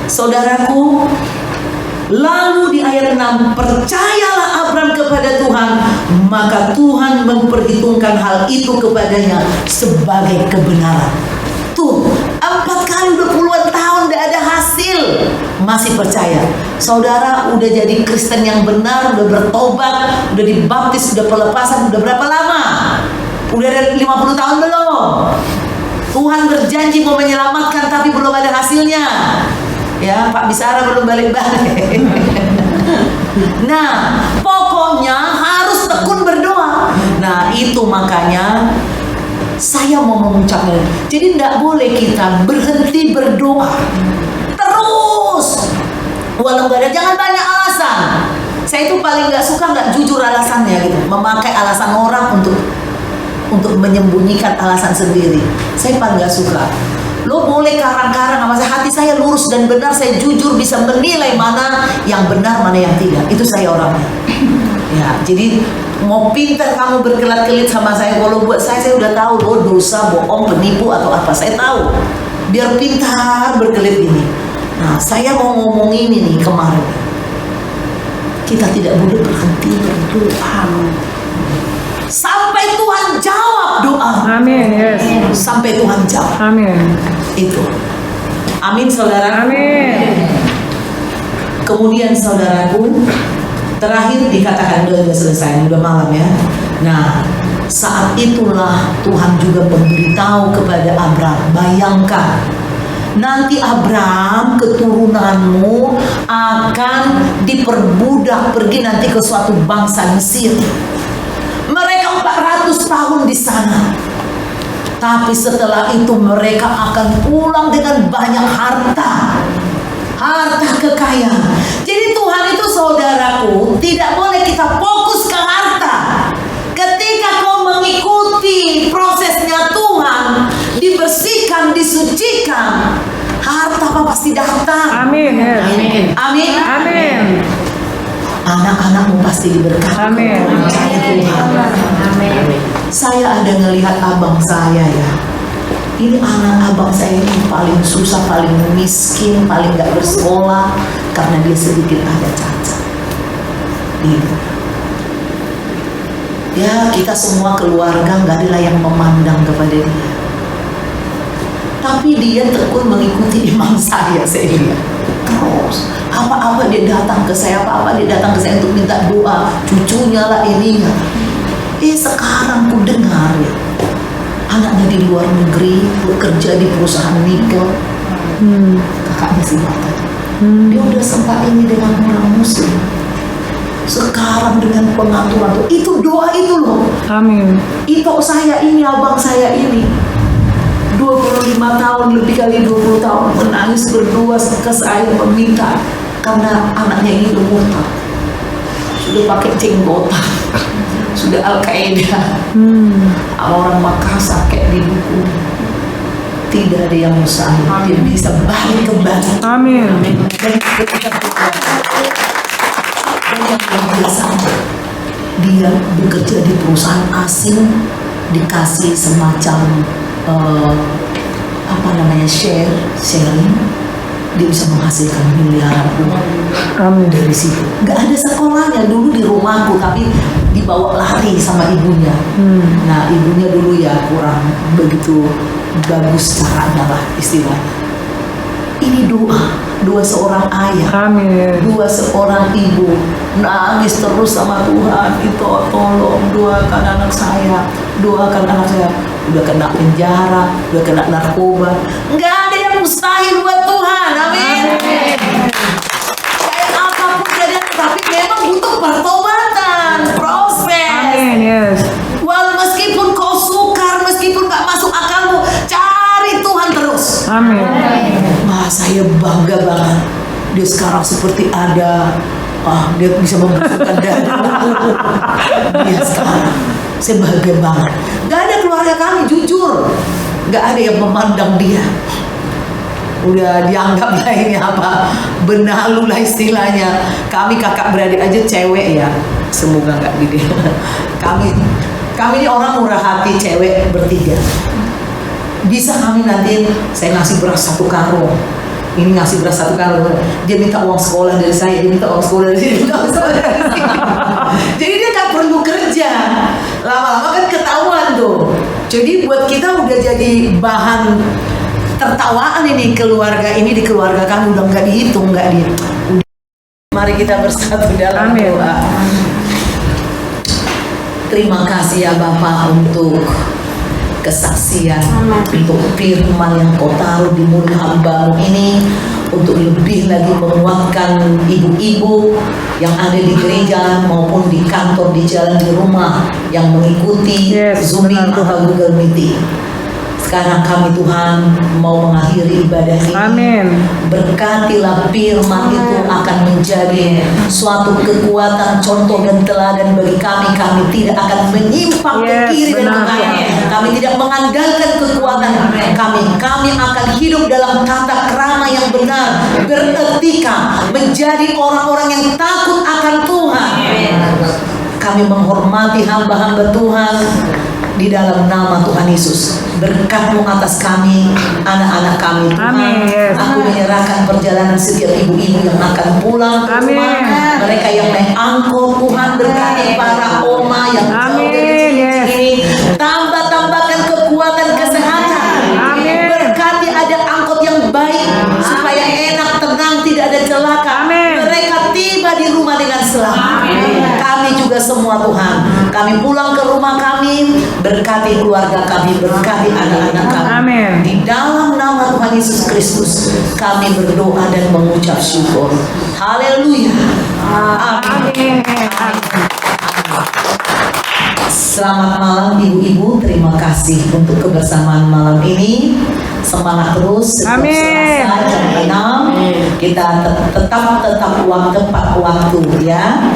Saudaraku, lalu di ayat 6, percayalah Abraham kepada Tuhan, maka Tuhan memperhitungkan hal itu kepadanya sebagai kebenaran. Tuh, 4 kali udah puluhan tahun udah ada hasil, masih percaya. Saudara udah jadi Kristen yang benar, udah bertobat, udah dibaptis, udah pelepasan, udah berapa lama? Udah ada 50 tahun belum? Tuhan berjanji mau menyelamatkan tapi belum ada hasilnya. Ya, Pak Bisara belum balik-balik. Nah, pokoknya harus tekun berdoa. Nah, itu makanya saya mau mengucapkan. Jadi tidak boleh kita berhenti berdoa. Terus. Walau gak ada, jangan banyak alasan. Saya itu paling gak suka gak jujur alasannya gitu. Memakai alasan orang untuk menyembunyikan alasan sendiri. Saya paling gak suka. Lo boleh karang-karang sama saya, hati saya lurus dan benar, saya jujur bisa menilai mana yang benar, mana yang tidak. Itu saya orangnya. Ya, jadi mau pintar kamu berkelit-kelit sama saya, kalau buat saya udah tahu lo dosa, bohong, penipu atau apa, saya tahu. Biar pintar berkelit ini. Nah, saya mau ngomong ini nih kemarin. Kita tidak boleh berhenti berdoa sampai Tuhan jawab doa. Amin. Yes. Sampai Tuhan jawab. Amin. Itu. Amin, saudara. Amin. Kemudian saudaraku, terakhir dikatakan udah selesai, udah malam ya. Nah, saat itulah Tuhan juga memberitahu kepada Abraham, bayangkan nanti Abraham keturunanmu akan diperbudak pergi nanti ke suatu bangsa Mesir. Mereka 400 tahun di sana. Tapi setelah itu mereka akan pulang dengan banyak harta kekayaan. Jadi Tuhan itu saudaraku tidak boleh kita fokus ke harta. Ketika kau mengikuti prosesnya Tuhan, dibersihkan, disucikan, harta apa pasti datang. Amin. Yes. Amin. Amin. Anak-anakmu pasti diberkati. Amin. Amin. Saya ada ngelihat abang saya ya. Ini anak abang saya ini paling susah, paling miskin, paling gak bersekolah karena dia sedikit ada cacat. Gitu. Ya, kita semua keluarga gak ada yang memandang kepada dia. Tapi dia tekun mengikuti imam saya lihat. Terus apa-apa dia datang ke saya, untuk minta doa, cucunya lah ininya. Sekarang ku dengar ya, anaknya di luar negeri bekerja di perusahaan nikel. Kakaknya si bapak, dia udah sempat ini dengan orang muslim. Sekarang dengan pengaturan itu doa itu loh. Amin. Itu saya ini, abang saya ini 25 tahun, lebih kali 20 tahun menangis berdua ke saya meminta karena anaknya ini lumpuh, sudah pakai jenggotan, sudah Al-Qaeda. Orang Makassar kayak di buku, tidak ada yang mustahil, dia bisa balik kembali. Amin. Dan ketika yang biasa, dia bekerja di perusahaan asing, dikasih semacam sharing, dia bisa menghasilkan miliaran uang dari situ. Nggak ada sekolahnya dulu di rumahku, tapi dibawa lari sama ibunya. Nah, ibunya dulu ya kurang begitu bagus caranya lah istilahnya. Ini doa. dua seorang ayah, Amin. dua seorang ibu nangis terus sama Tuhan, itu tolong doakan anak saya, doakan anak saya. Udah kena penjara, udah kena narkoba, nggak ada yang mustahil buat Tuhan. Amin. Kayak apapun keadaan, tapi memang butuh pertobatan, proses. Amin. Yes. Walau meskipun kau sukar, meskipun gak masuk akalmu, cari Tuhan terus. Amin. Wah, saya bangga banget. Dia sekarang seperti ada, dia bisa membusukkan dada. Dia sekarang, saya bahagia banget. Gak ada keluarga kami, jujur, gak ada yang memandang dia. Udah dianggap lah ini apa, benalu lah istilahnya. Kami kakak beradik aja cewek ya, semoga gak gede. Kami ini orang murah hati, cewek bertiga. Bisa kami nanti, saya ngasih beras 1 karung, ini ngasih beras 1 karung, dia minta uang sekolah dari saya, dia minta uang sekolah dari sini, minta uang sekolah dari sini. Jadi dia gak perlu kerja, lama-lama kan ketahuan tuh. Jadi buat kita udah jadi bahan tertawaan ini keluarga ini, di keluarga kami udah nggak dihitung, nggak di. Mari kita bersatu dalam doa. Terima kasih ya Bapak untuk kesaksian, untuk firman yang kau taruh di mulut hamba-Mu ini, untuk lebih lagi menguatkan ibu-ibu yang ada di gereja maupun di kantor, di jalan, di rumah yang mengikuti Zoom atau Google Meeting. Sekarang kami Tuhan mau mengakhiri ibadah ini. Amin. Berkatilah firman itu akan menjadi suatu kekuatan, contoh dan teladan bagi kami. Kami tidak akan menyimpang ke kiri dan ke kanan. Kami tidak mengandalkan kekuatan kami. Kami akan hidup dalam tata krama yang benar, beretika, menjadi orang-orang yang takut akan Tuhan. Kami menghormati hamba-hamba Tuhan di dalam nama Tuhan Yesus. Berkat-Mu atas kami, anak-anak kami Tuhan. Amin, yes. Aku menyerahkan perjalanan setiap ibu-ibu yang akan pulang ke Amin. rumah, mereka yang naik angkot, Tuhan berkati para oma yang jauh dari Amin, yes. sini. Tambahkan kekuatan kesehatan. Amin. Berkati ada angkot yang baik supaya enak, tenang, tidak ada celaka. Amin. Mereka tiba di rumah dengan selamat. Kami juga semua Tuhan, kami pulang ke rumah kami, berkati keluarga kami, berkati anak-anak kami. Amin. Di dalam nama Tuhan Yesus Kristus kami berdoa dan mengucap syukur. Haleluya. Amin. Selamat malam ibu-ibu, terima kasih untuk kebersamaan malam ini. Semangat terus. Setiap Amin. Selasa jam 6 kita tetap tepat waktu ya.